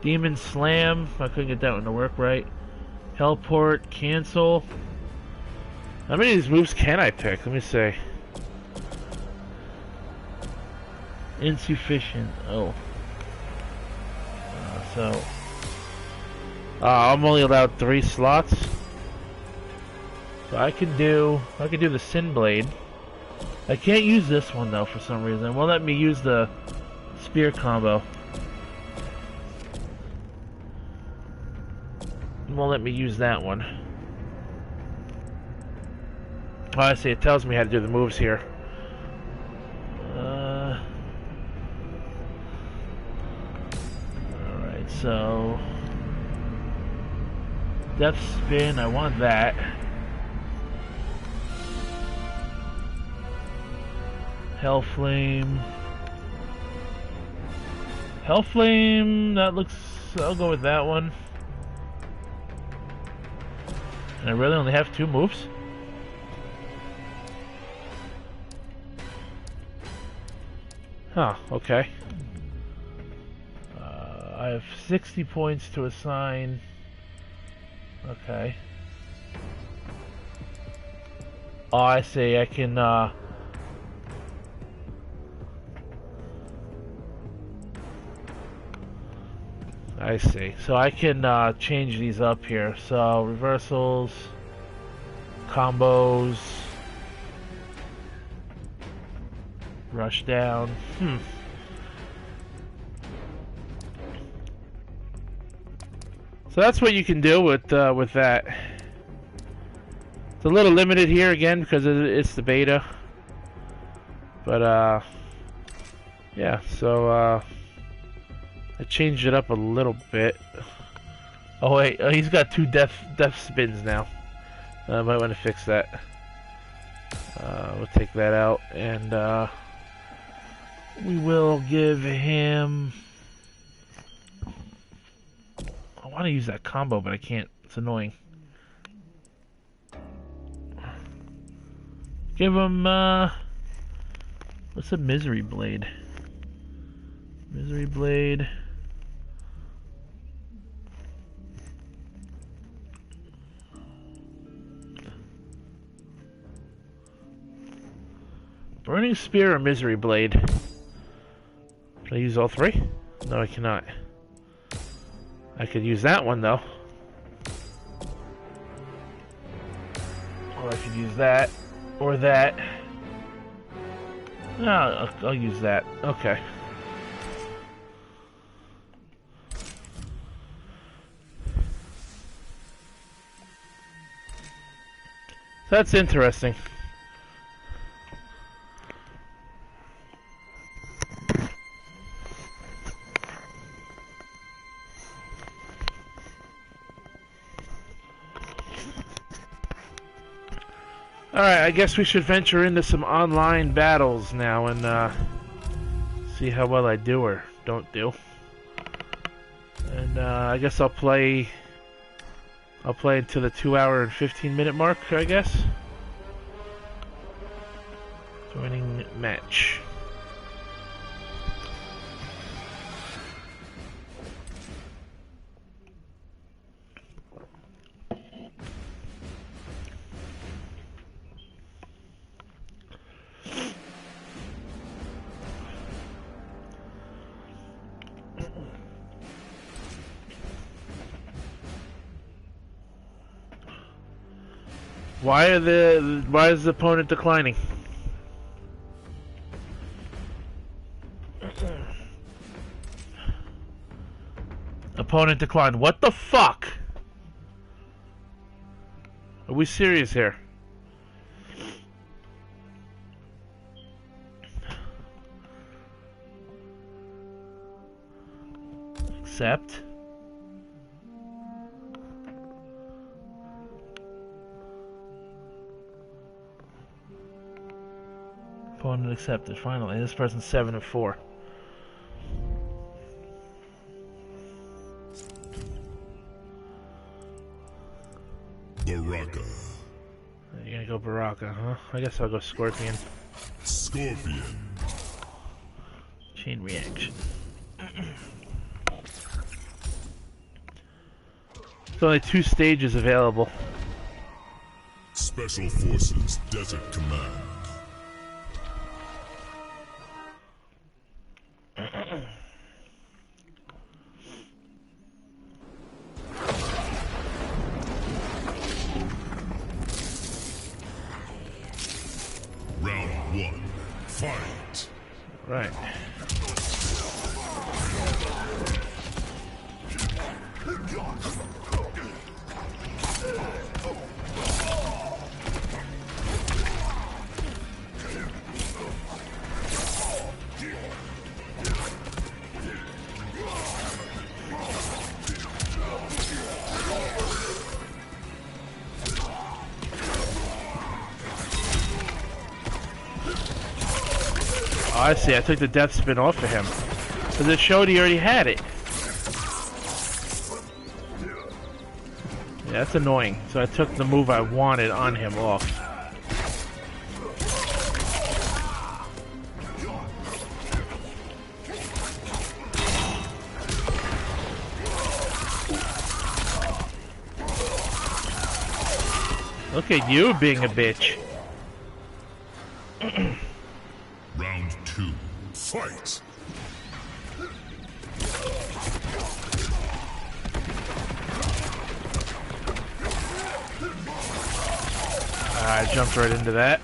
Demon Slam. I couldn't get that one to work right. Hellport, Cancel. How many of these moves can I pick? Let me see. Insufficient. Oh. I'm only allowed 3 slots. So I can do the Sin Blade. I can't use this one though for some reason. It won't let me use the spear combo. It won't let me use that one. Oh, I see. It tells me how to do the moves here. Alright, so Death Spin, I want that. Hellflame. Hellflame, that looks... I'll go with that one. And I really only have 2 moves? Huh, okay. I have 60 points to assign. Okay. Oh, I see. I can, I see. So I can change these up here. So reversals, combos, rush down. So that's what you can do with that. It's a little limited here again because it's the beta. But yeah. So I changed it up a little bit. Oh wait, he's got 2 death spins now. I might want to fix that. We'll take that out, and we will give him... I want to use that combo, but I can't. It's annoying. Give him, what's a Misery Blade? Misery Blade... Burning Spear or Misery Blade? Can I use all 3? No, I cannot. I could use that one though. Or I could use that. Or that. No, I'll use that. Okay. That's interesting. Alright, I guess we should venture into some online battles now and see how well I do or don't do. And I guess I'll play until the 2-hour and 15-minute mark, I guess. Joining match. Why is the opponent declining? Opponent declined. What the fuck? Are we serious here? Accept. Opponent accepted. Finally, this person's 7 of 4. Baraka. You're gonna go Baraka, huh? I guess I'll go Scorpion. Scorpion. Chain reaction. There's only 2 stages available. Special Forces Desert Command. Round 1. Fight. Right. Oh, I see. I took the death spin off of him. Because it showed he already had it. Yeah, that's annoying. So I took the move I wanted on him off. Look at you being a bitch. Round 2. Fight. I jumped right into that.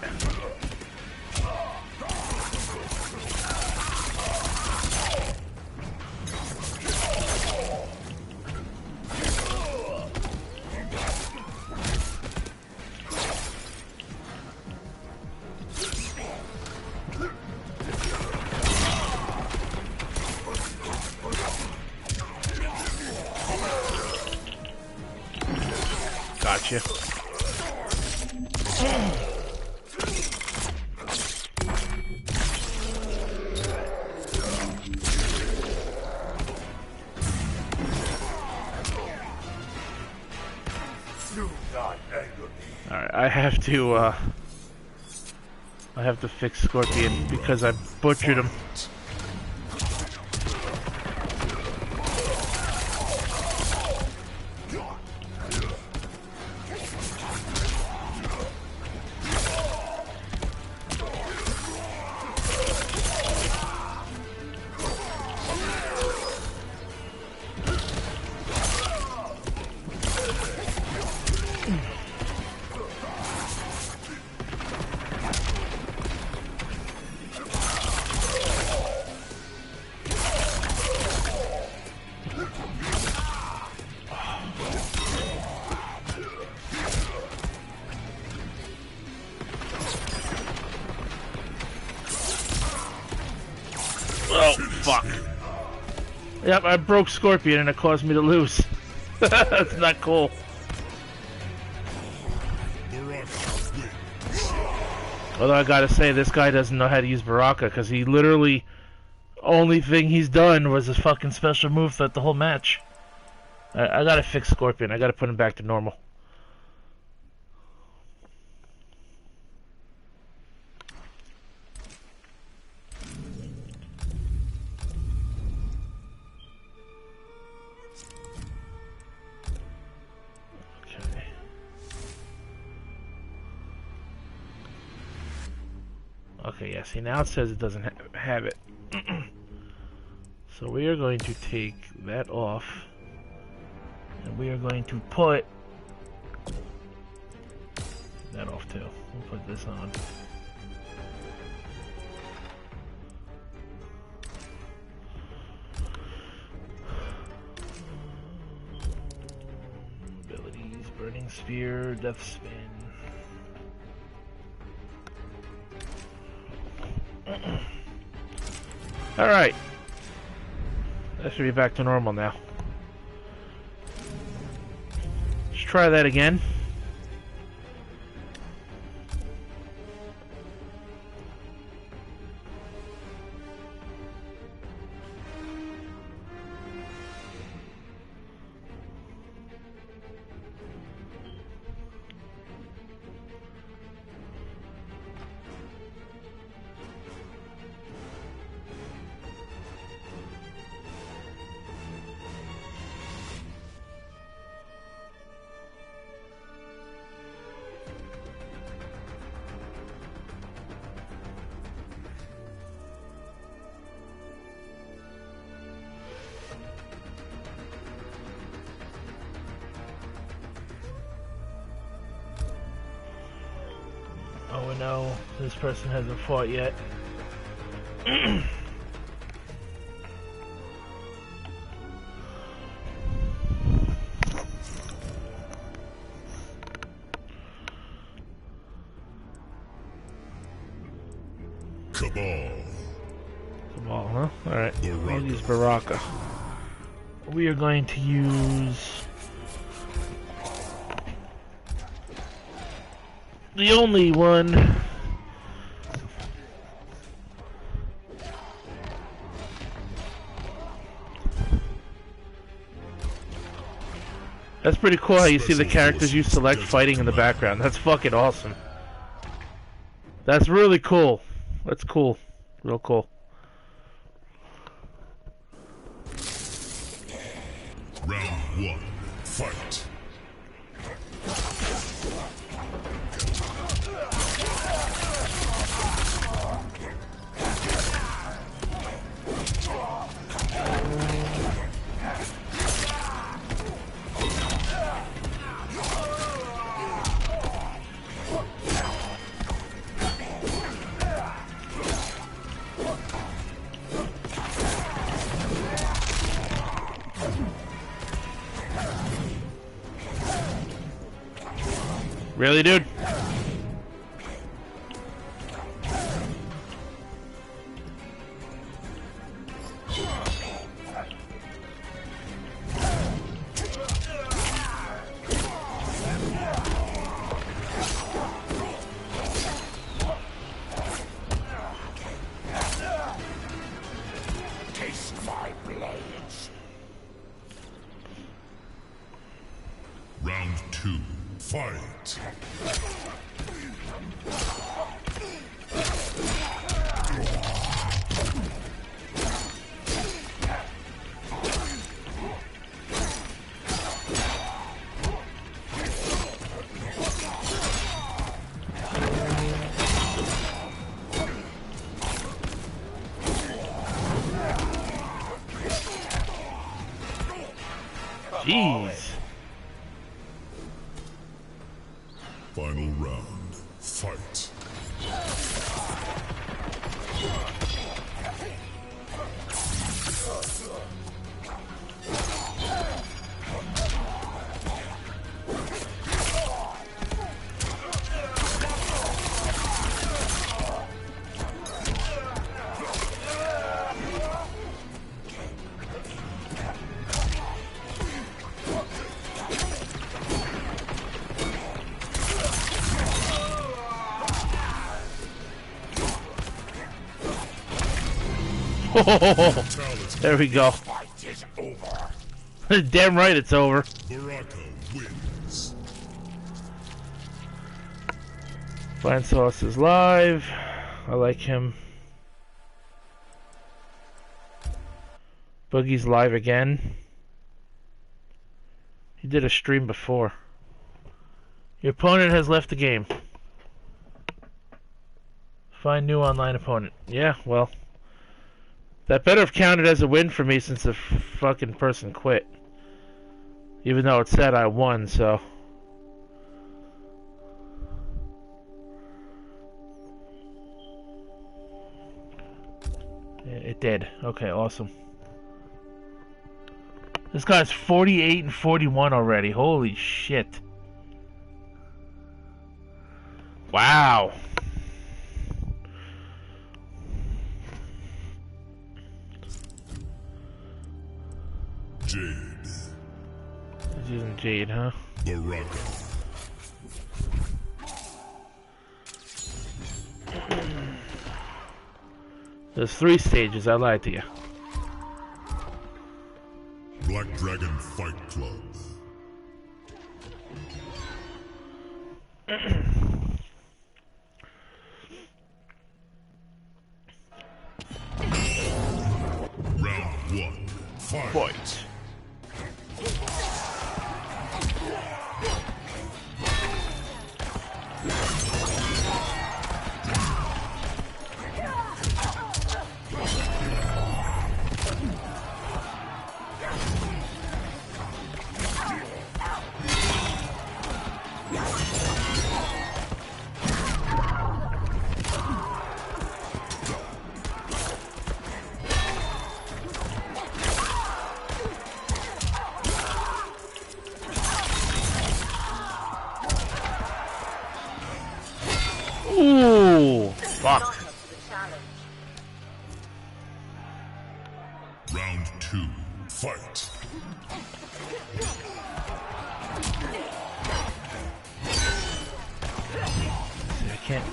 Gotcha. Alright, I have to fix Scorpion because I butchered him. Oh, fuck. Yep, I broke Scorpion and it caused me to lose. That's not cool. Although I gotta say, this guy doesn't know how to use Baraka, because he literally... only thing he's done was his fucking special move throughout the whole match. I gotta fix Scorpion. I gotta put him back to normal. Okay, yeah, see, now it says it doesn't have it. So we are going to take that off. And we are going to put that off too. We'll put this on. Abilities, Burning Spear, Death Spin. Alright. That should be back to normal now. Let's try that again. no, this person hasn't fought yet. Cabal. Cabal, huh? Alright, we'll use Baraka. We are going to use the only one. That's pretty cool how you see the characters you select fighting in the background. That's fucking awesome. That's really cool. That's cool. Real cool. Round 1. Fight. Really, dude? Taste my blades. Round 2. Fight. Jeez. Final round. Fight. There we go. Fight is over. Damn right it's over. Baraka wins. Fine Sauce is live. I like him. Boogie's live again. He did a stream before. Your opponent has left the game. Find new online opponent. Yeah, well. That better have counted as a win for me since the fucking person quit. Even though it said I won, so. Yeah, it did. Okay, awesome. This guy's 48 and 41 already. Holy shit. Wow. Jade. He's using Jade, huh? Baraka. There's 3 stages, I lied to you. Black Dragon Fight Club. Round 1. Fight. 2, fight. I can't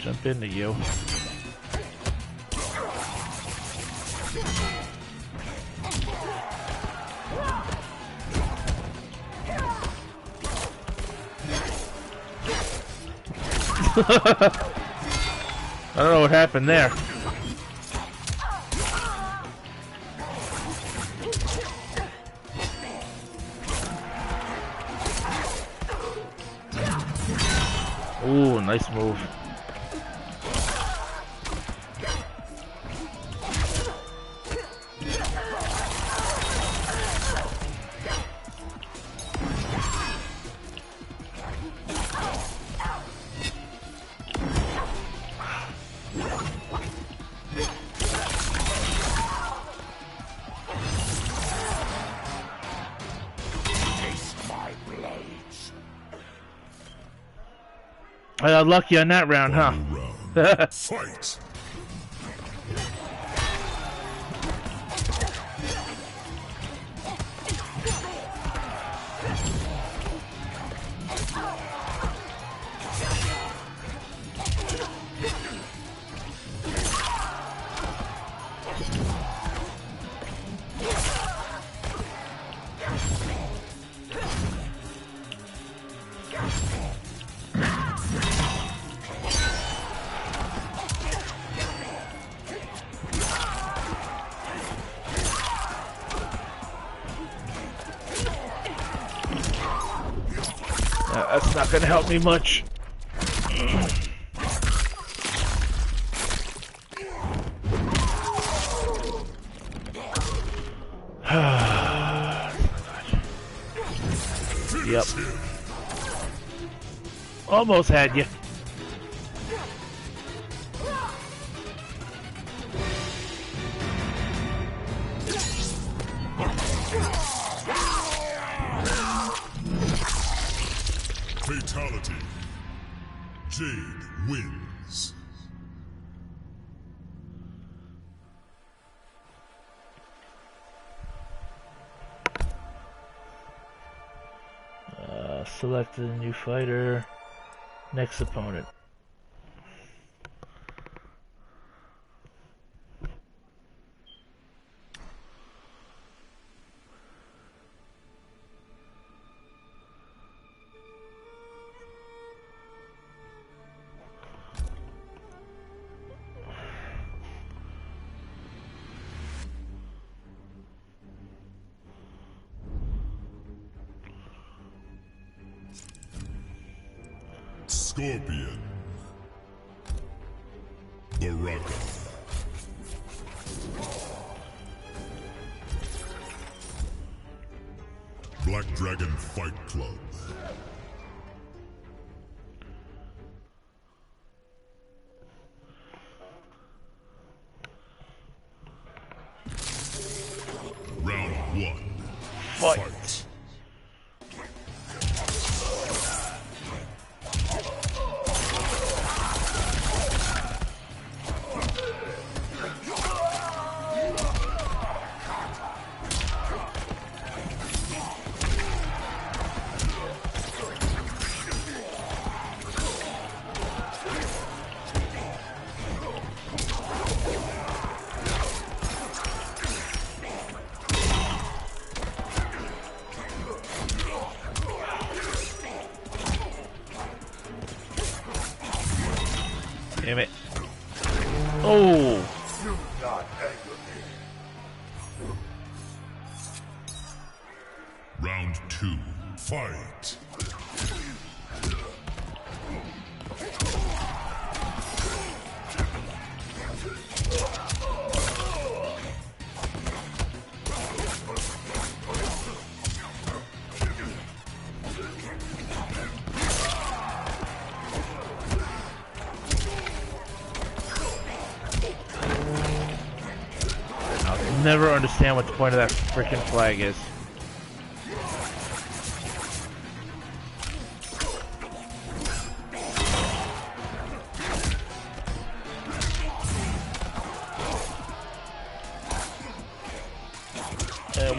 jump into you. I don't know what happened there. Ooh, nice move. I got lucky on that round, huh? Round. Fight. That's not gonna help me much. Yep. Almost had you. Fatality. Jade wins. Select a new fighter. Next opponent. Scorpion. Baraka. Black Dragon Fight Club. Round 1. Fight. Damn it. Oh! Do not anger me. Round 2. Fight. I'll never understand what the point of that freaking flag is.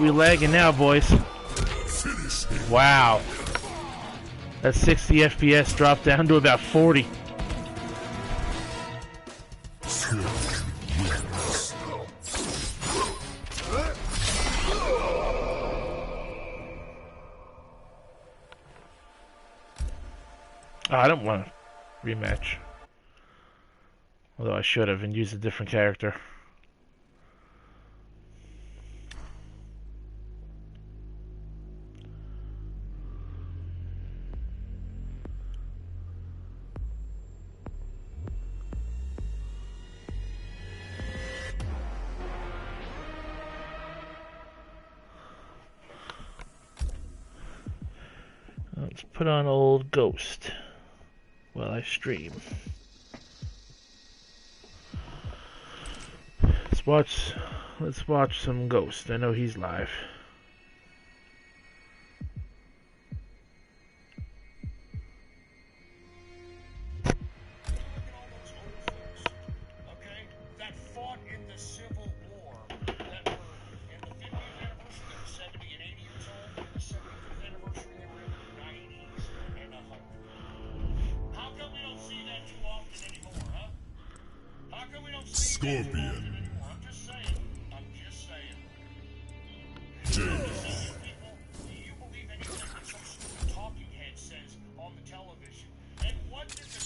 We lagging now, boys. Wow. That 60 FPS dropped down to about 40. Oh, I don't want to rematch. Although I should have and used a different character. Let's put on old Ghost while I stream. Let's watch some Ghost. I know he's live. Scorpion. I'm just saying. Jade. Do you believe anything that some stupid talking head says on the television? And what did the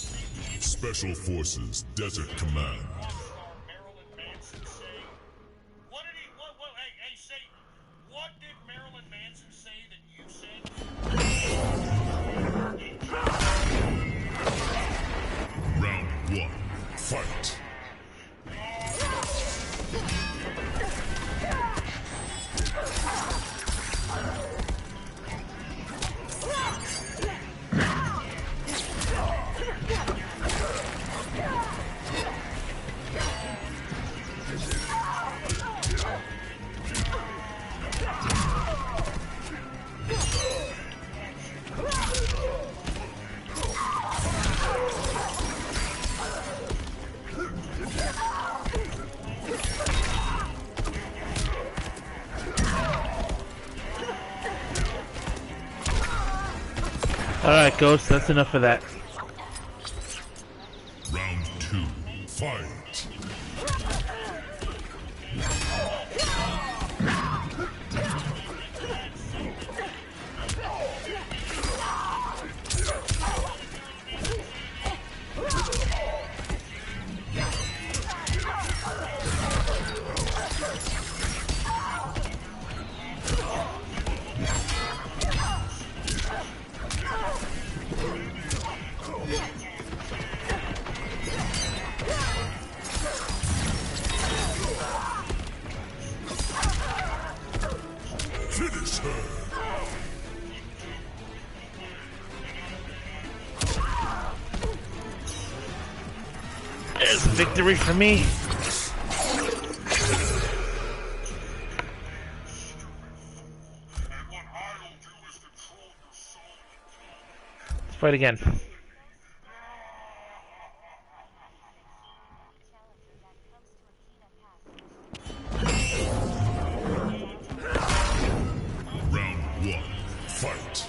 Special Forces Desert Command. Marilyn Manson say? What did he? Hey, say. What did Marilyn Manson say that you said? Round 1. Fight. Alright, Ghost, that's enough of that. Round 2. Fight. Finish her. There's a victory for me. Let's fight again. Round 1. Fight.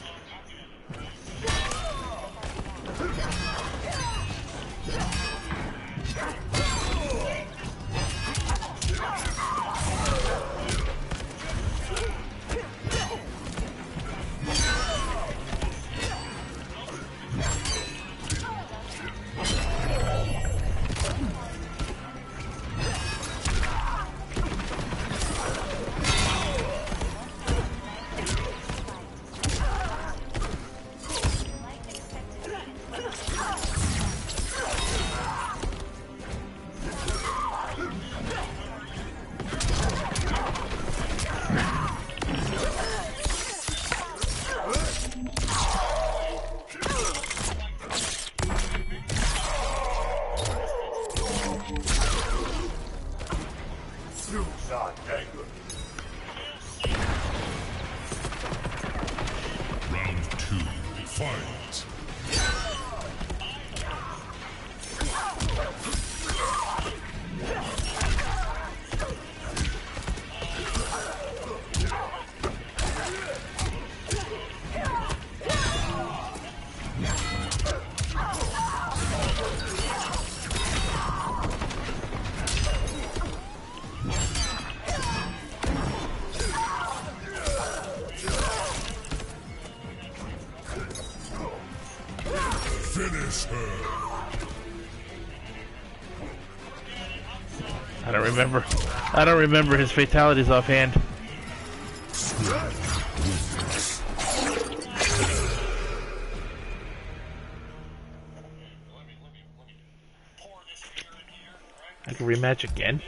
Round 2. Fight. I don't remember. I don't remember his fatalities offhand. I can rematch again.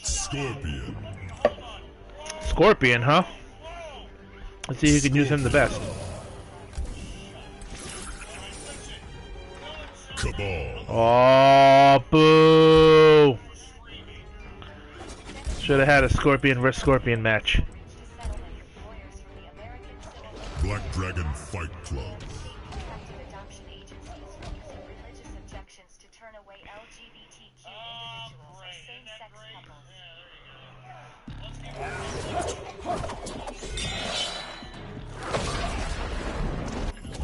Scorpion. Scorpion, huh? Let's see who can use him the best. Cabal. Oh, boo! Should have had a Scorpion vs. Scorpion match. Black Dragon Fight Club.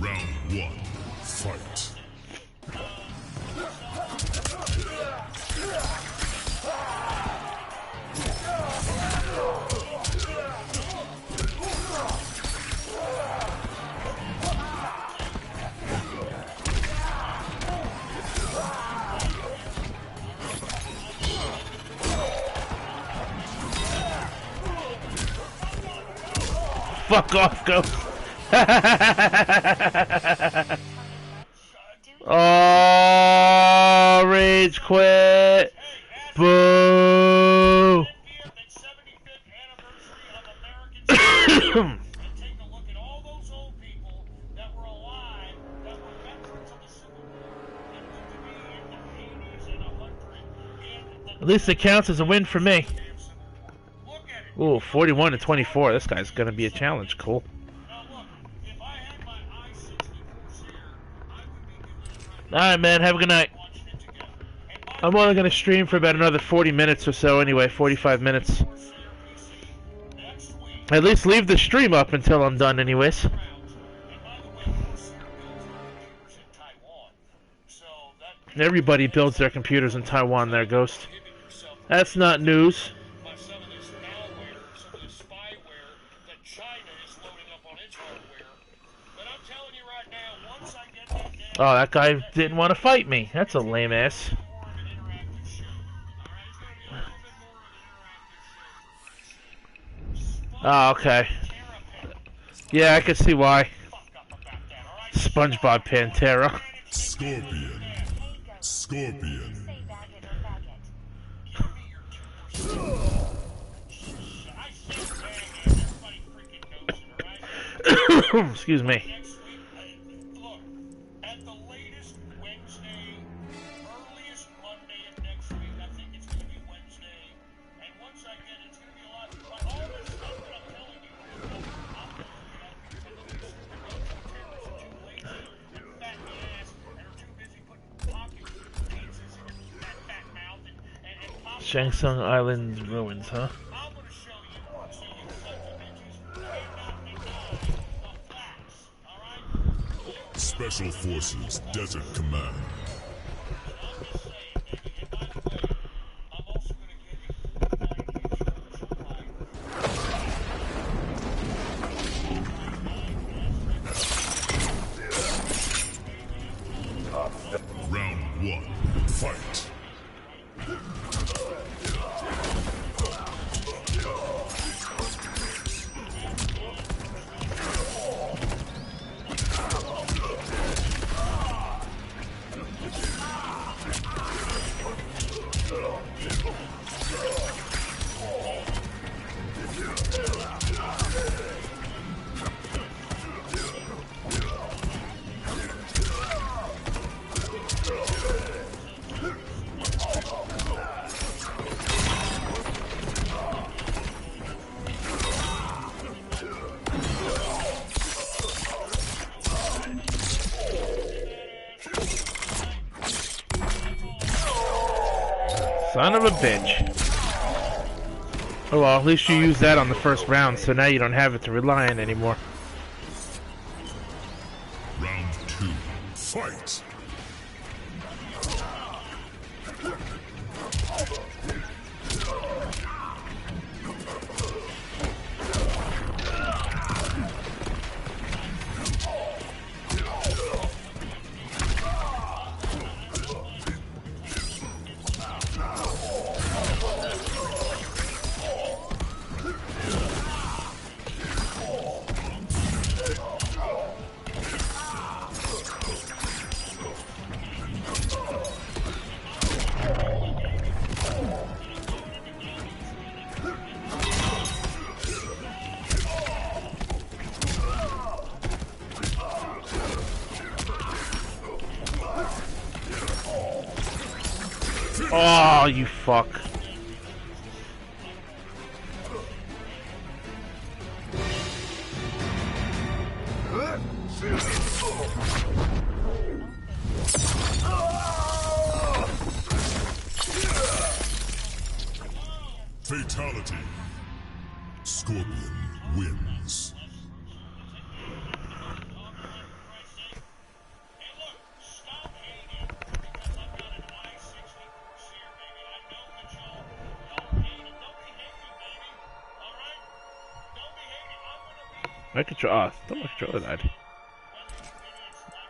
Round 1. Fight. Fuck off, Ghost! Oh, rage quit! Boo! At least it counts as a win for me. Ooh, 41 to 24. This guy's gonna be a challenge. Cool. Alright, man. Have a good night. I'm only gonna stream for about another 40 minutes or so anyway. 45 minutes. At least leave the stream up until I'm done anyways. Everybody builds their computers in Taiwan there, Ghost. That's not news. Oh, that guy didn't want to fight me. That's a lame ass. Oh, okay. Yeah, I can see why. SpongeBob Pantera. Scorpion. Scorpion. Excuse me. Shangsung Island ruins, huh? Special Forces Desert Command. Round 1. Fight. Son of a bitch. Oh well, at least you used that on the first round, so now you don't have it to rely on anymore. Round 2. Fight! Oh, you fuck. Fatality. Scorpion wins. My control. Oh, I thought my controller died.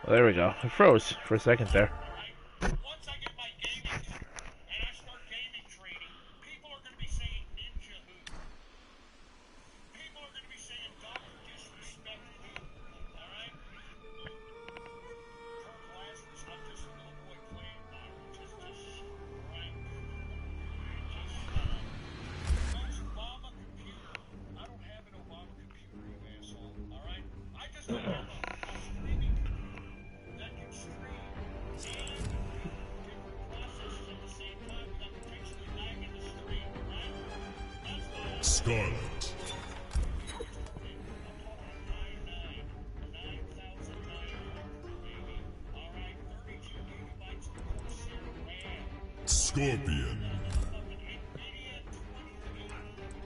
Well, there we go. It froze for a second there. Once I get my gaming and I start gaming trading, people are going to be saying ninja who. People are going to be saying Dr. Disrespect who. Alright? Kirk Lazarus, I'm just a little boy playing Naruto. Just right? Just shut up. Those Obama computer. I don't have an Obama computer, you asshole. Alright? I just don't have a streaming that can stream and different processes at the same time without potentially lagging the stream, right? That's why I'm Skarlet. talking 9,900, baby. Alright, 32 gigabytes of Corsair RAM. Scorpion. Fucking NVIDIA 28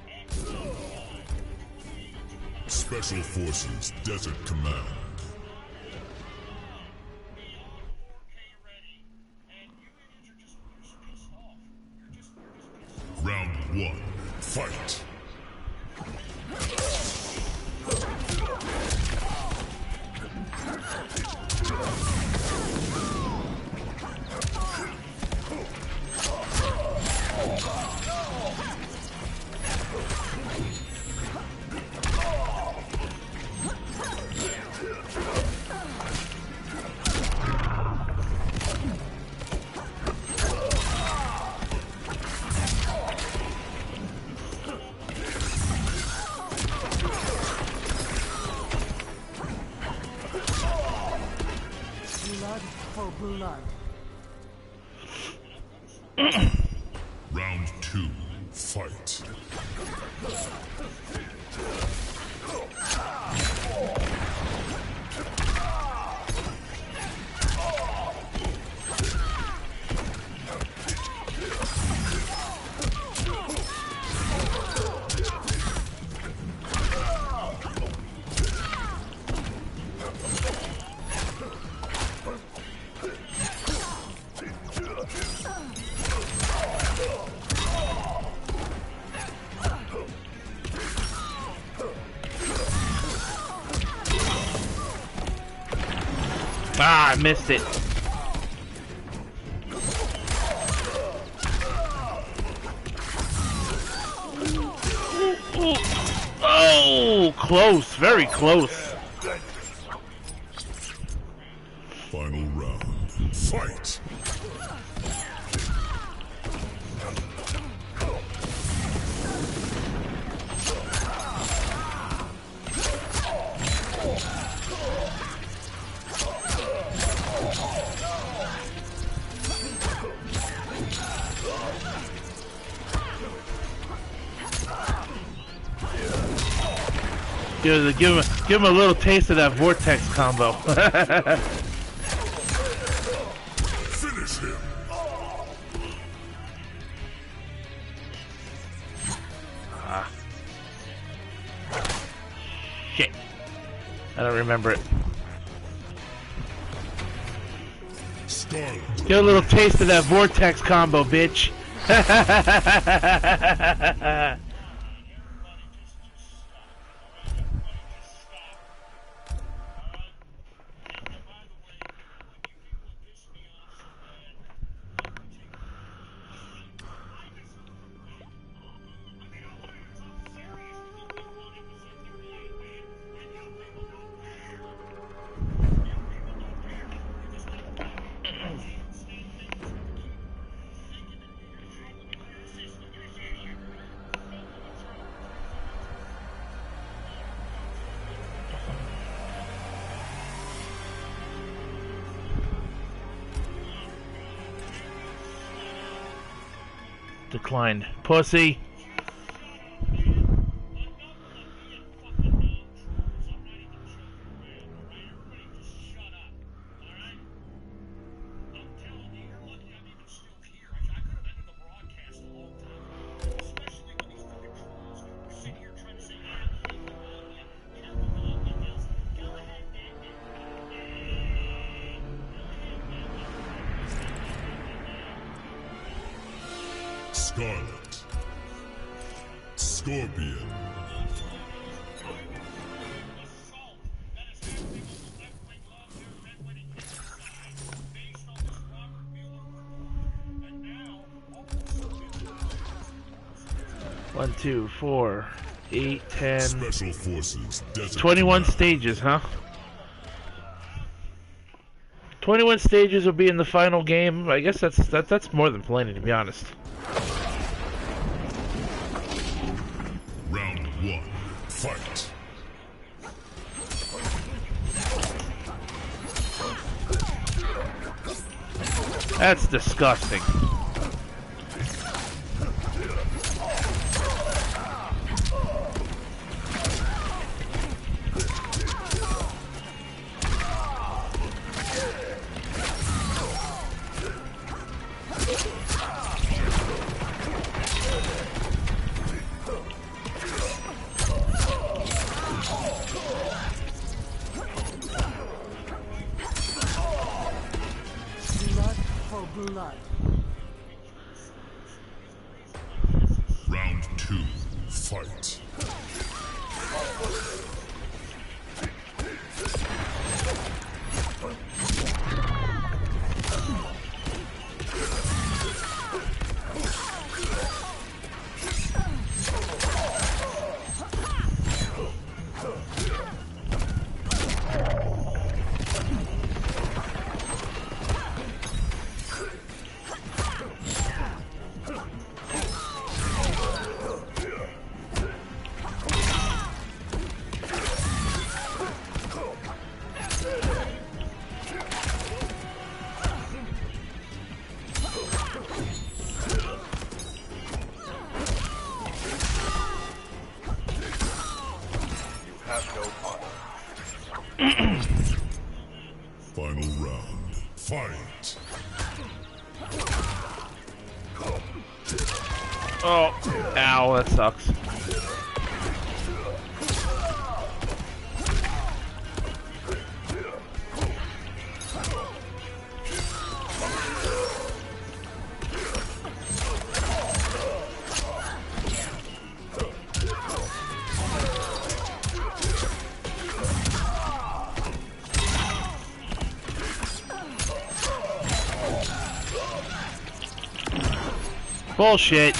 X. Special Forces Desert Command. Beyond 4K ready. And you idiots are just pissed off. You're just pissed off. Round 1. Fight! Blood for blood. Round 2. Fight! Ah, I missed it. Oh, close, very close. Final round. Fight! Give him a little taste of that vortex combo. Finish him! Shit. I don't remember it. Skarlet. Get a little taste of that vortex combo, bitch. Declined. Pussy. Skarlet. Scorpion. One, 2, 4, 8, 10. Special Forces. Desert 21 Command. stages, huh? 21 stages will be in the final game. I guess that's more than plenty, to be honest. Round 1. Fight. That's disgusting. Blood for blood. Round 2. Fight. Final round. Fight. Oh, ow, that sucks. Bullshit.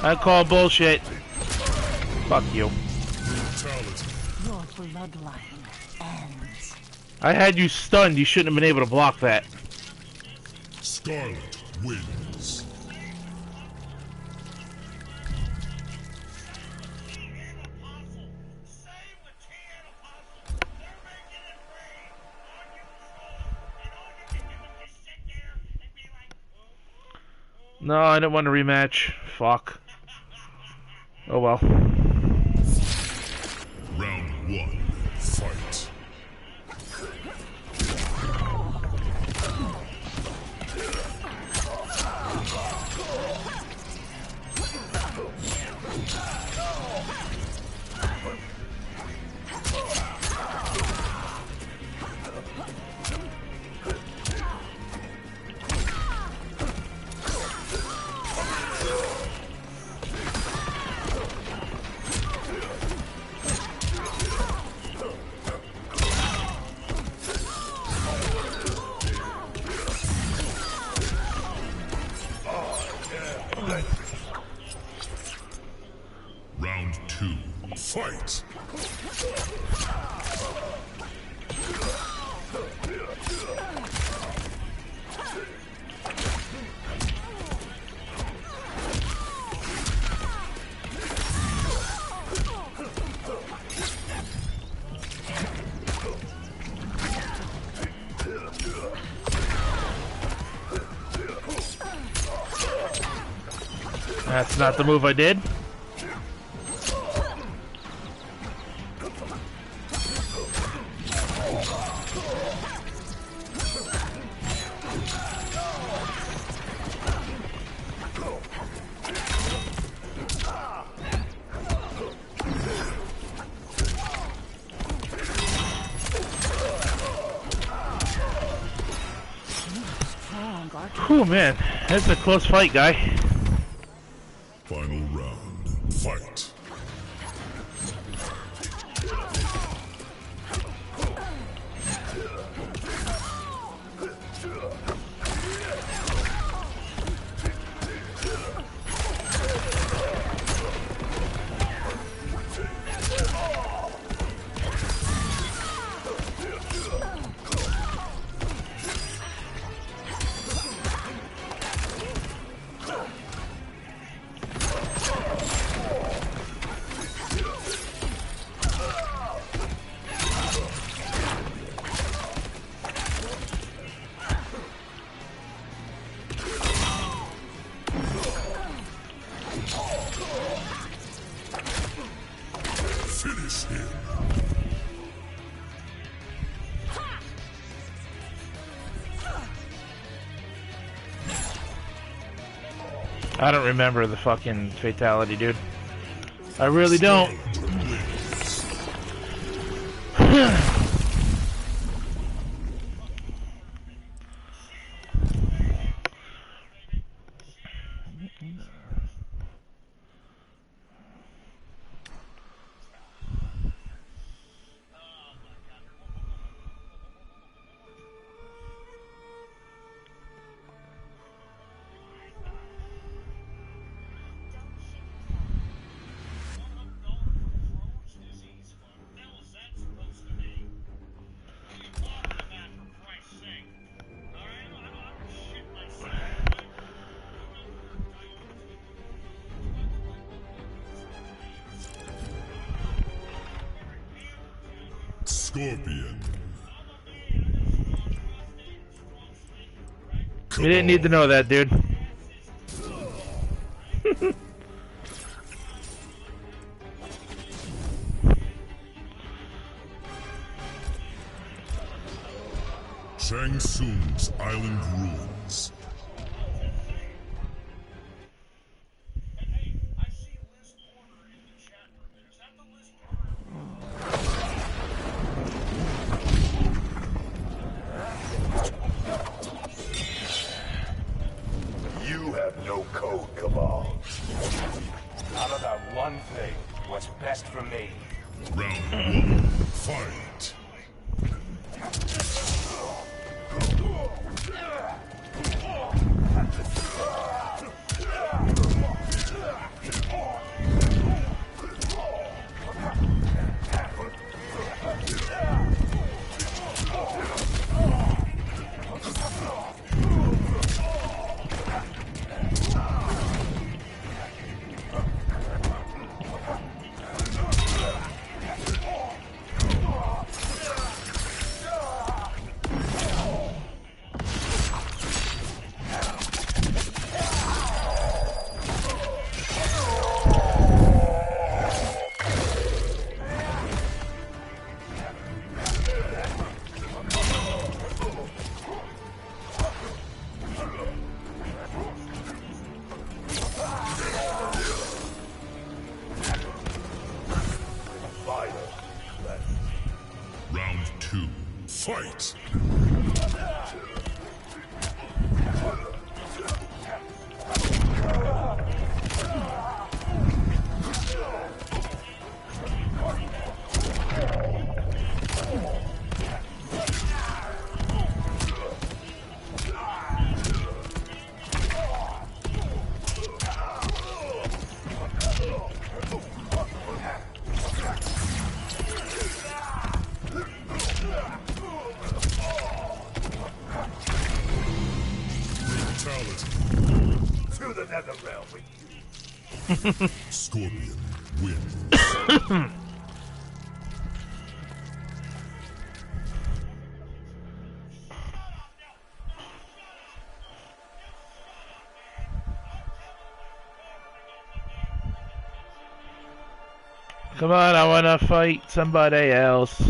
I call bullshit. Fuck you. Brutality. Your bloodline ends. I had you stunned. You shouldn't have been able to block that. Skarlet wins. No, I didn't want to rematch. Fuck. Oh well. Round 1. Fight. That's not the move I did. Whew, man, that's a close fight, guy. Final round. Fight. Finish him. I don't remember the fucking fatality, dude. I really don't. Scorpion. You didn't need to know that, dude. Shang Tsung's Island Ruins. Hey, I see list order in the chat room there. Is that the list order? You have no code, Cabal. How about one thing? What's best for me? Round one. Fight. Round two. Fight. Scorpion wins. Come on, I wanna fight somebody else.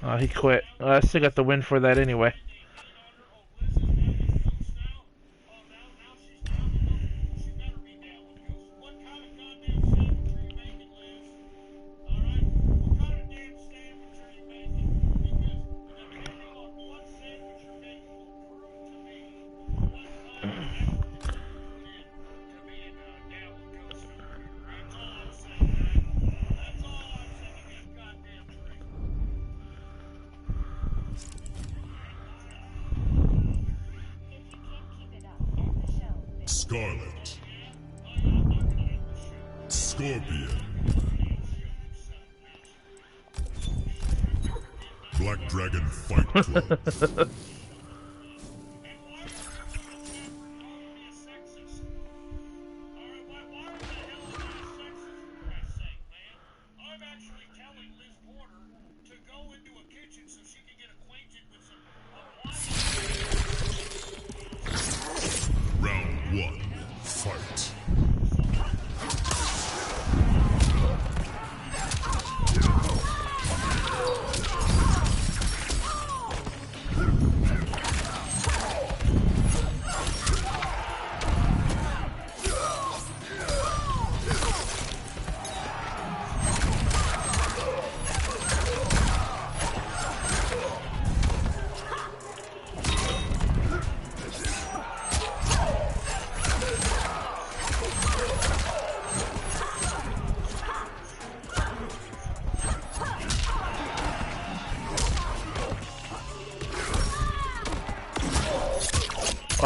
Oh, he quit. I still got the win for that anyway. Skarlet. Scorpion. Black Dragon Fight Club. Round one, fight.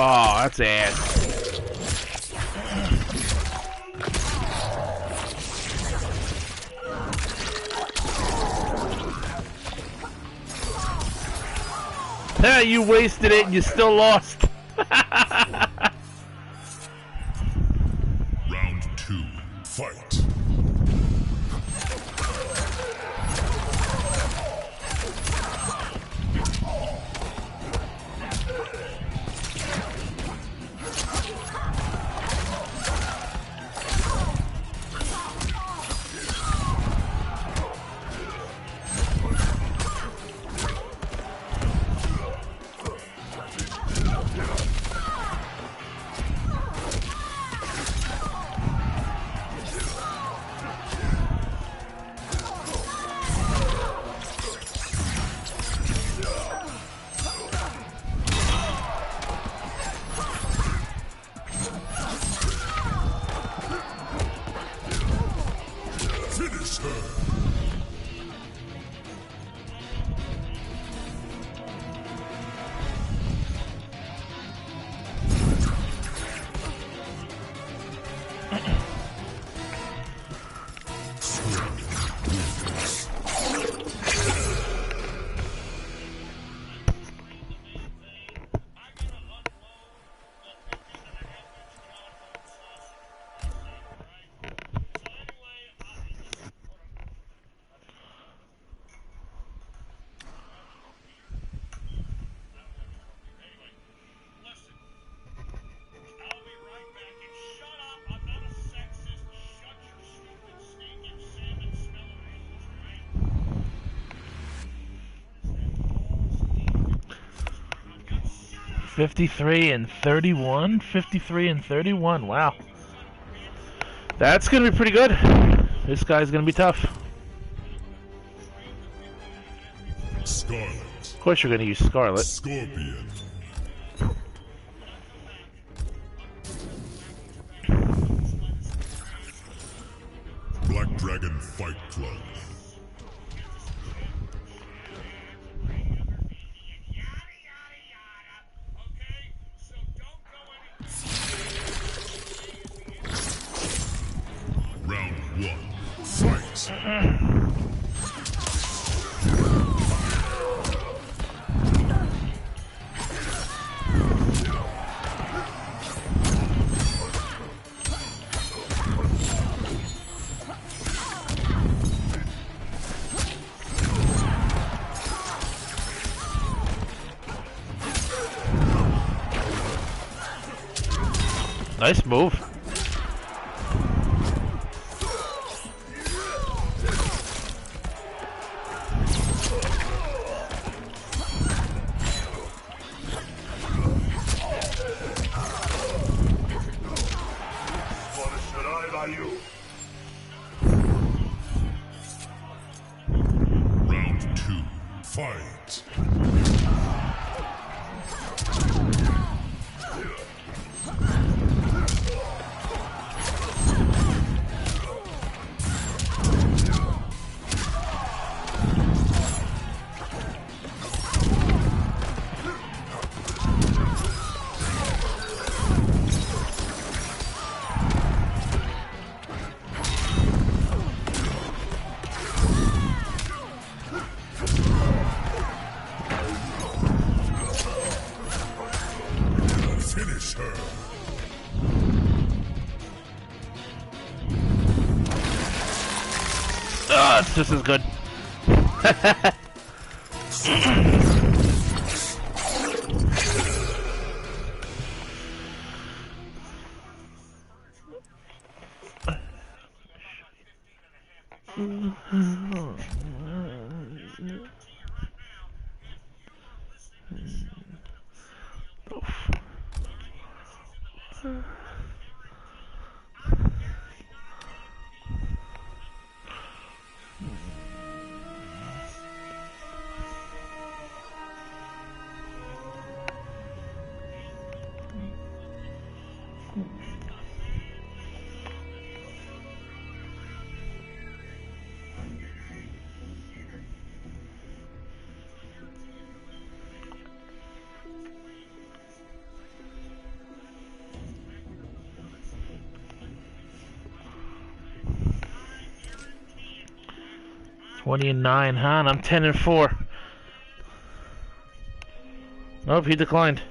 Oh, that's ass. Ah, you wasted it and you still lost. Round two, fight. Finish her. $53 and $31. $53 and $31. Wow. That's gonna be pretty good. This guy's gonna be tough. Skarlet. Of course you're gonna use Skarlet. Scorpion. Black Dragon Fight Club. Round one, fight. Nice move. Round 2. Fight. Finish her. Ah, it's just as good. $20-9, huh? And I'm 10-4. Nope, he declined.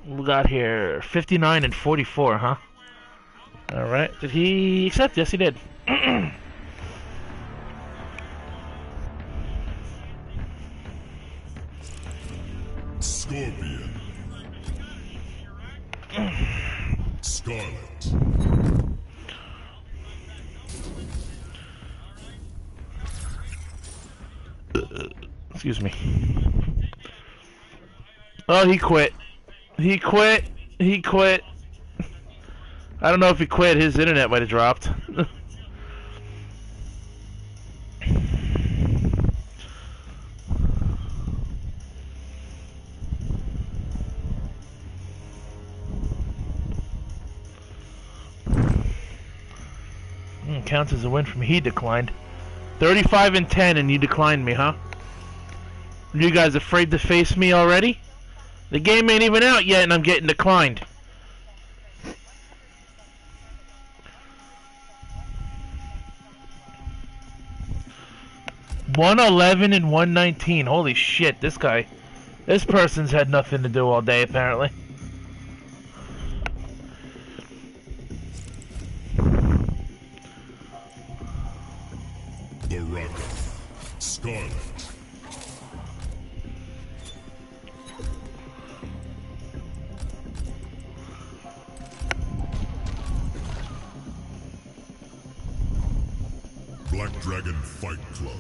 We got here 59-44, huh? Alright, did he accept? Yes, he did. Scorpion. Skarlet. Excuse me. Oh, he quit. He quit. He quit. I don't know if he quit. His internet might have dropped. Counts as a win from he declined. 35-10 and you declined me, huh? You guys afraid to face me already? The game ain't even out yet and I'm getting declined. $111 and $119. Holy shit, this person's had nothing to do all day apparently. Skarlet. Black Dragon Fight Club.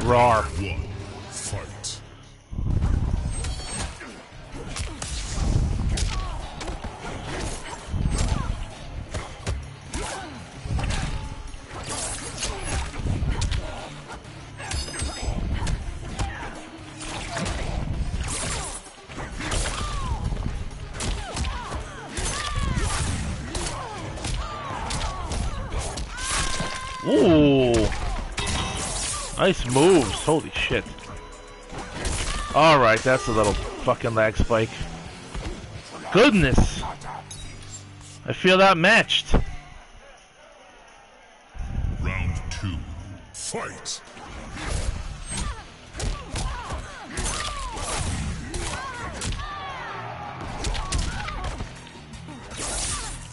Rawr. One. Fight. Ooh. Nice moves. Holy shit. Alright, that's a little fucking lag spike. Goodness. I feel that matched. Round 2. Fight.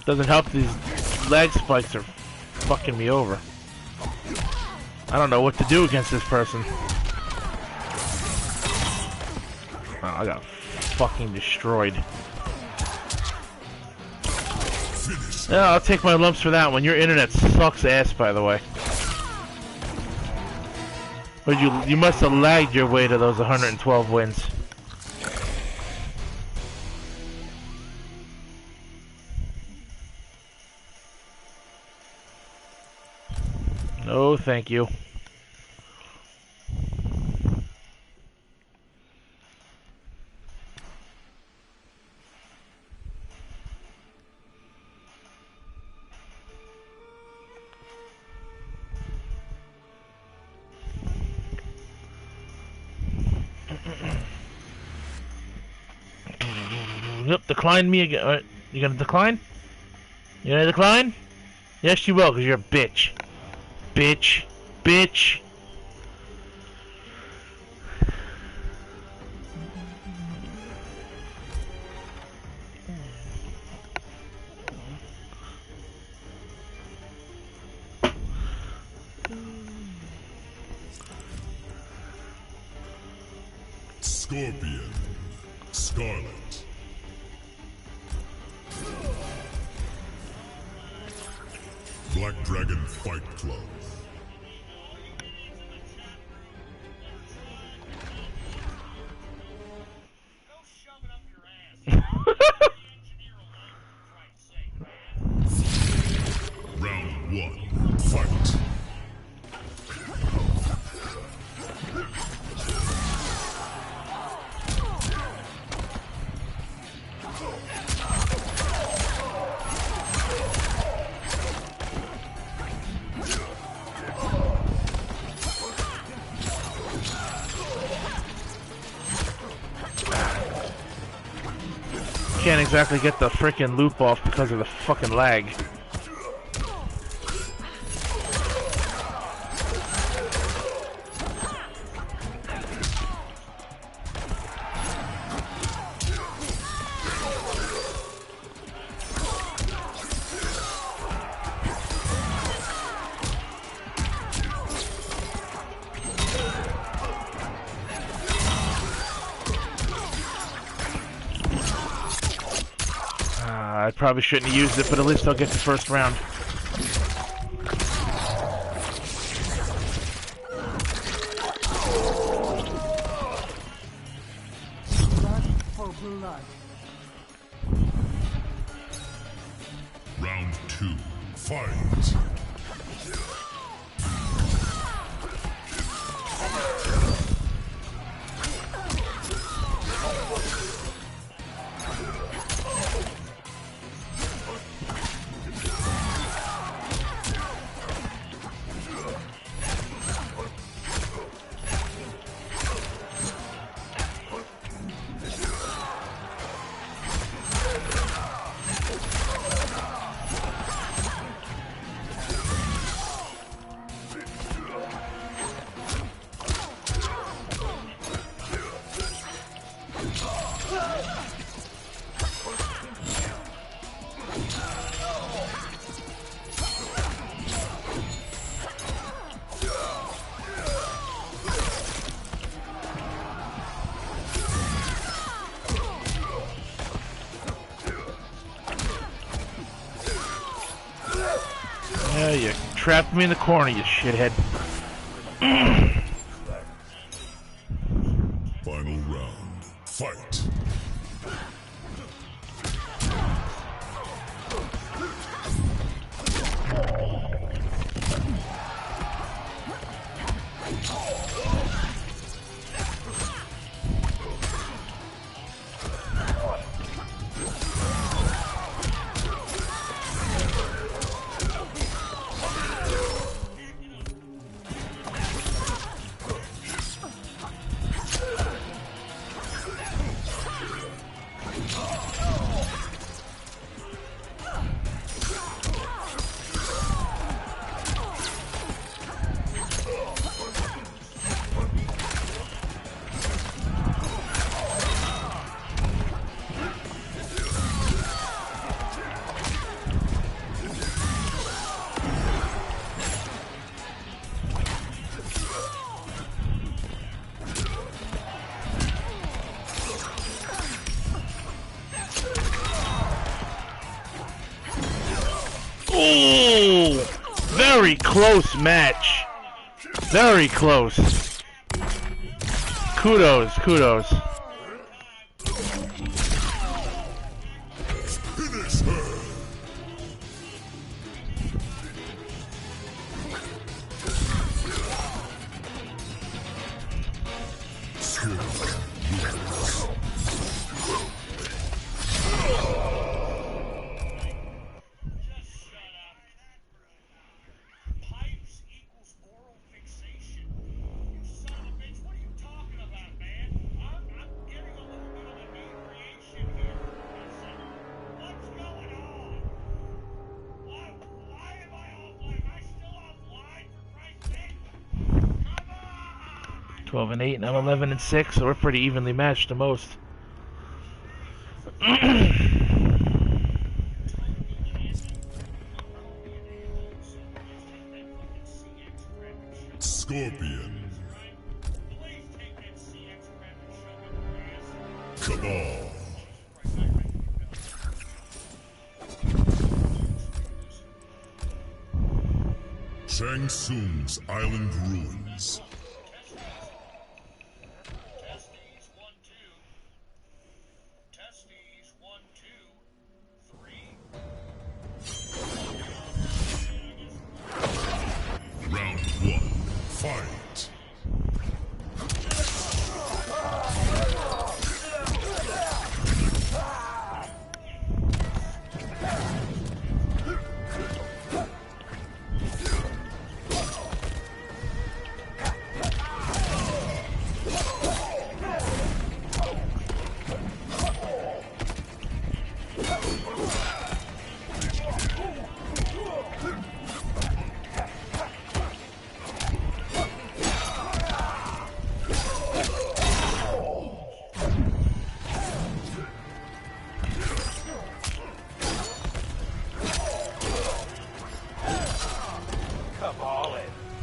Doesn't help these lag spikes are fucking me over. I don't know what to do against this person. Oh, I got fucking destroyed. Yeah, I'll take my lumps for that one. Your internet sucks ass, by the way. But you must have lagged your way to those 112 wins. No, thank you. Yep, decline me again. Alright, you gonna decline? You gonna decline? Yes, you will, because you're a bitch. Bitch. Bitch. Scorpion. Skarlet. Black Dragon Fight Club. Go shove it up your ass. Round 1. Fight. Can't exactly get the frickin' loop off because of the fucking lag. I probably shouldn't have used it, but at least I'll get the first round. Blood for blood. Round 2. Fight. Yeah, you trapped me in the corner, you shithead. Final round. Fight. close match. Very close. Kudos, kudos. Finish her. Skill wins. Pipes equals oral fixation. You son of a bitch, what are you talking about, man? I'm getting a little bit of inebriation here. What's going on? Why am I offline? Am I still offline, for Christ's sake? Come on! 12 and 8, and I'm 11 and 6, so we're pretty evenly matched the most. Scorpion. Please take that CX crap and shove it in your ass. Cabal. Shang Tsung's Island Ruins. Testes, 1, 2. Testes, 1, 2, 3. Round 1. Fight.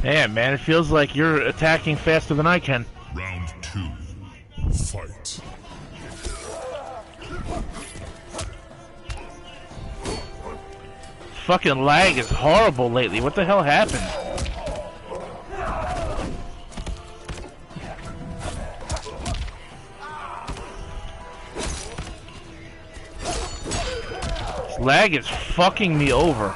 Damn, man, it feels like you're attacking faster than I can. Round 2. Fight. Fucking lag is horrible lately. What the hell happened? This lag is fucking me over.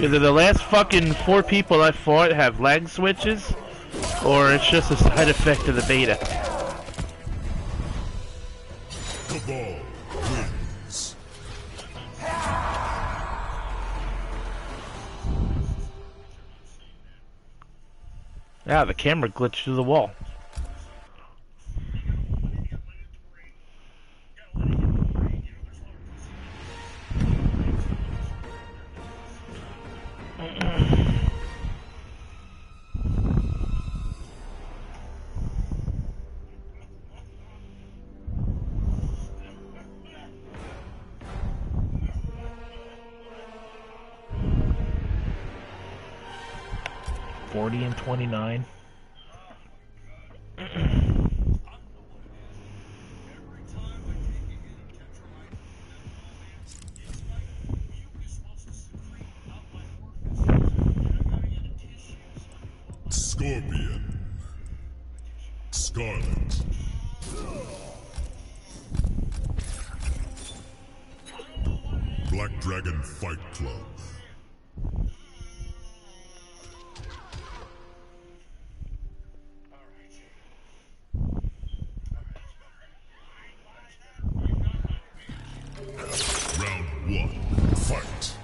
Either the last fucking 4 people I fought have lag switches, or it's just a side effect of the beta. Cabal wins. Yeah, the camera glitched through the wall. And 29. Scorpion. Skarlet. Black Dragon Fight Club. Round 1. Fight.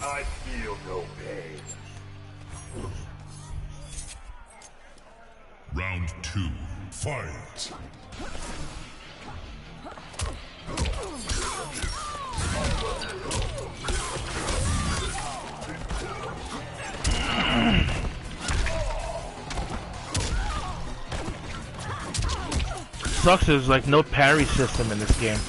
I feel no pain. Round 2. Fight! Sucks there's like no parry system in this game.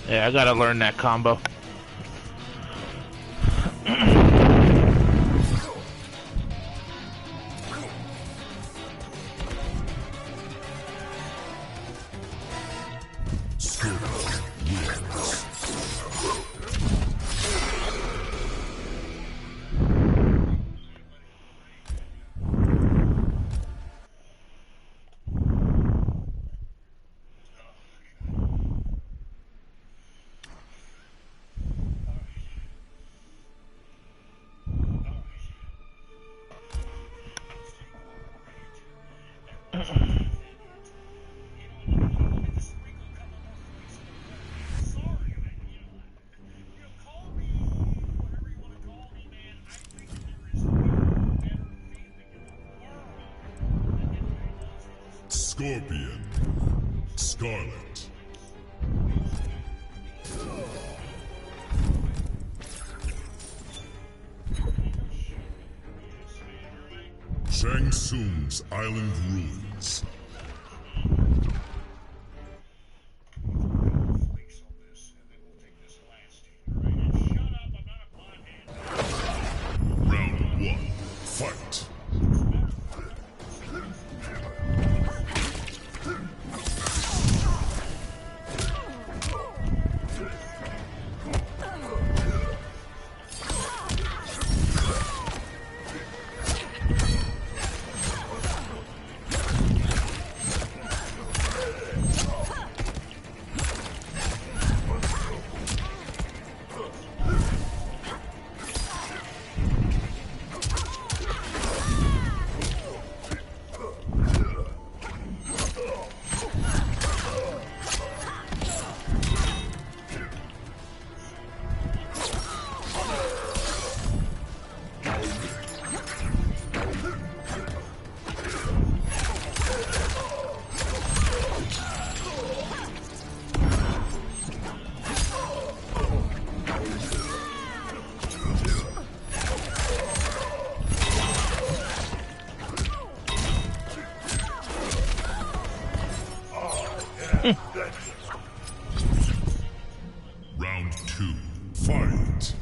Yeah, I gotta learn that combo. Scorpion. Skarlet. Shang Tsung's Island Ruins. Round 1. Fight. Round 2. Fight.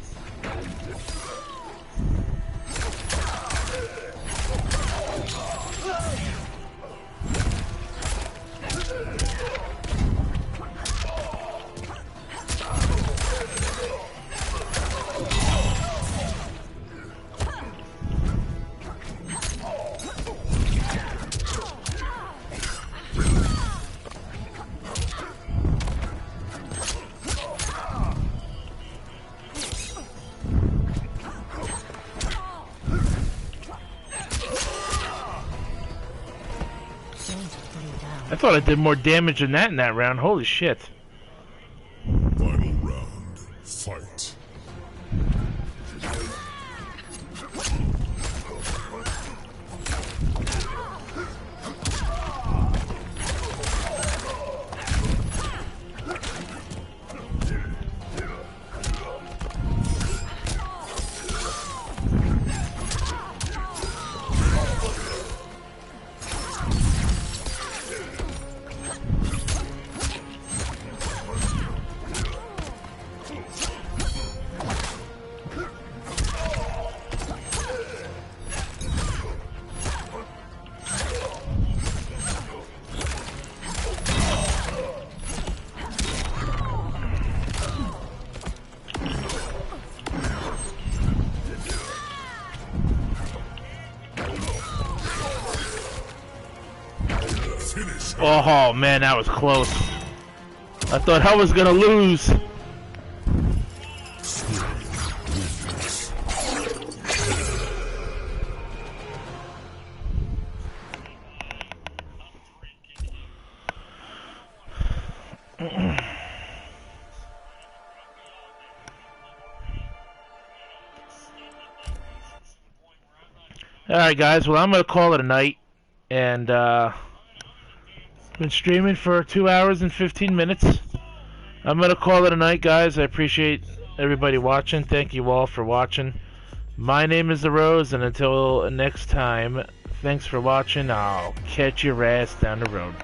I thought I did more damage than that in that round. Holy shit. Final round. Fight. Oh man, that was close. I thought I was gonna lose. Alright guys, well I'm going to call it a night, and been streaming for 2 hours and 15 minutes. I'm going to call it a night guys. I appreciate everybody watching. Thank you all for watching. My name is The Rose, and until next time, thanks for watching. I'll catch your ass down the road.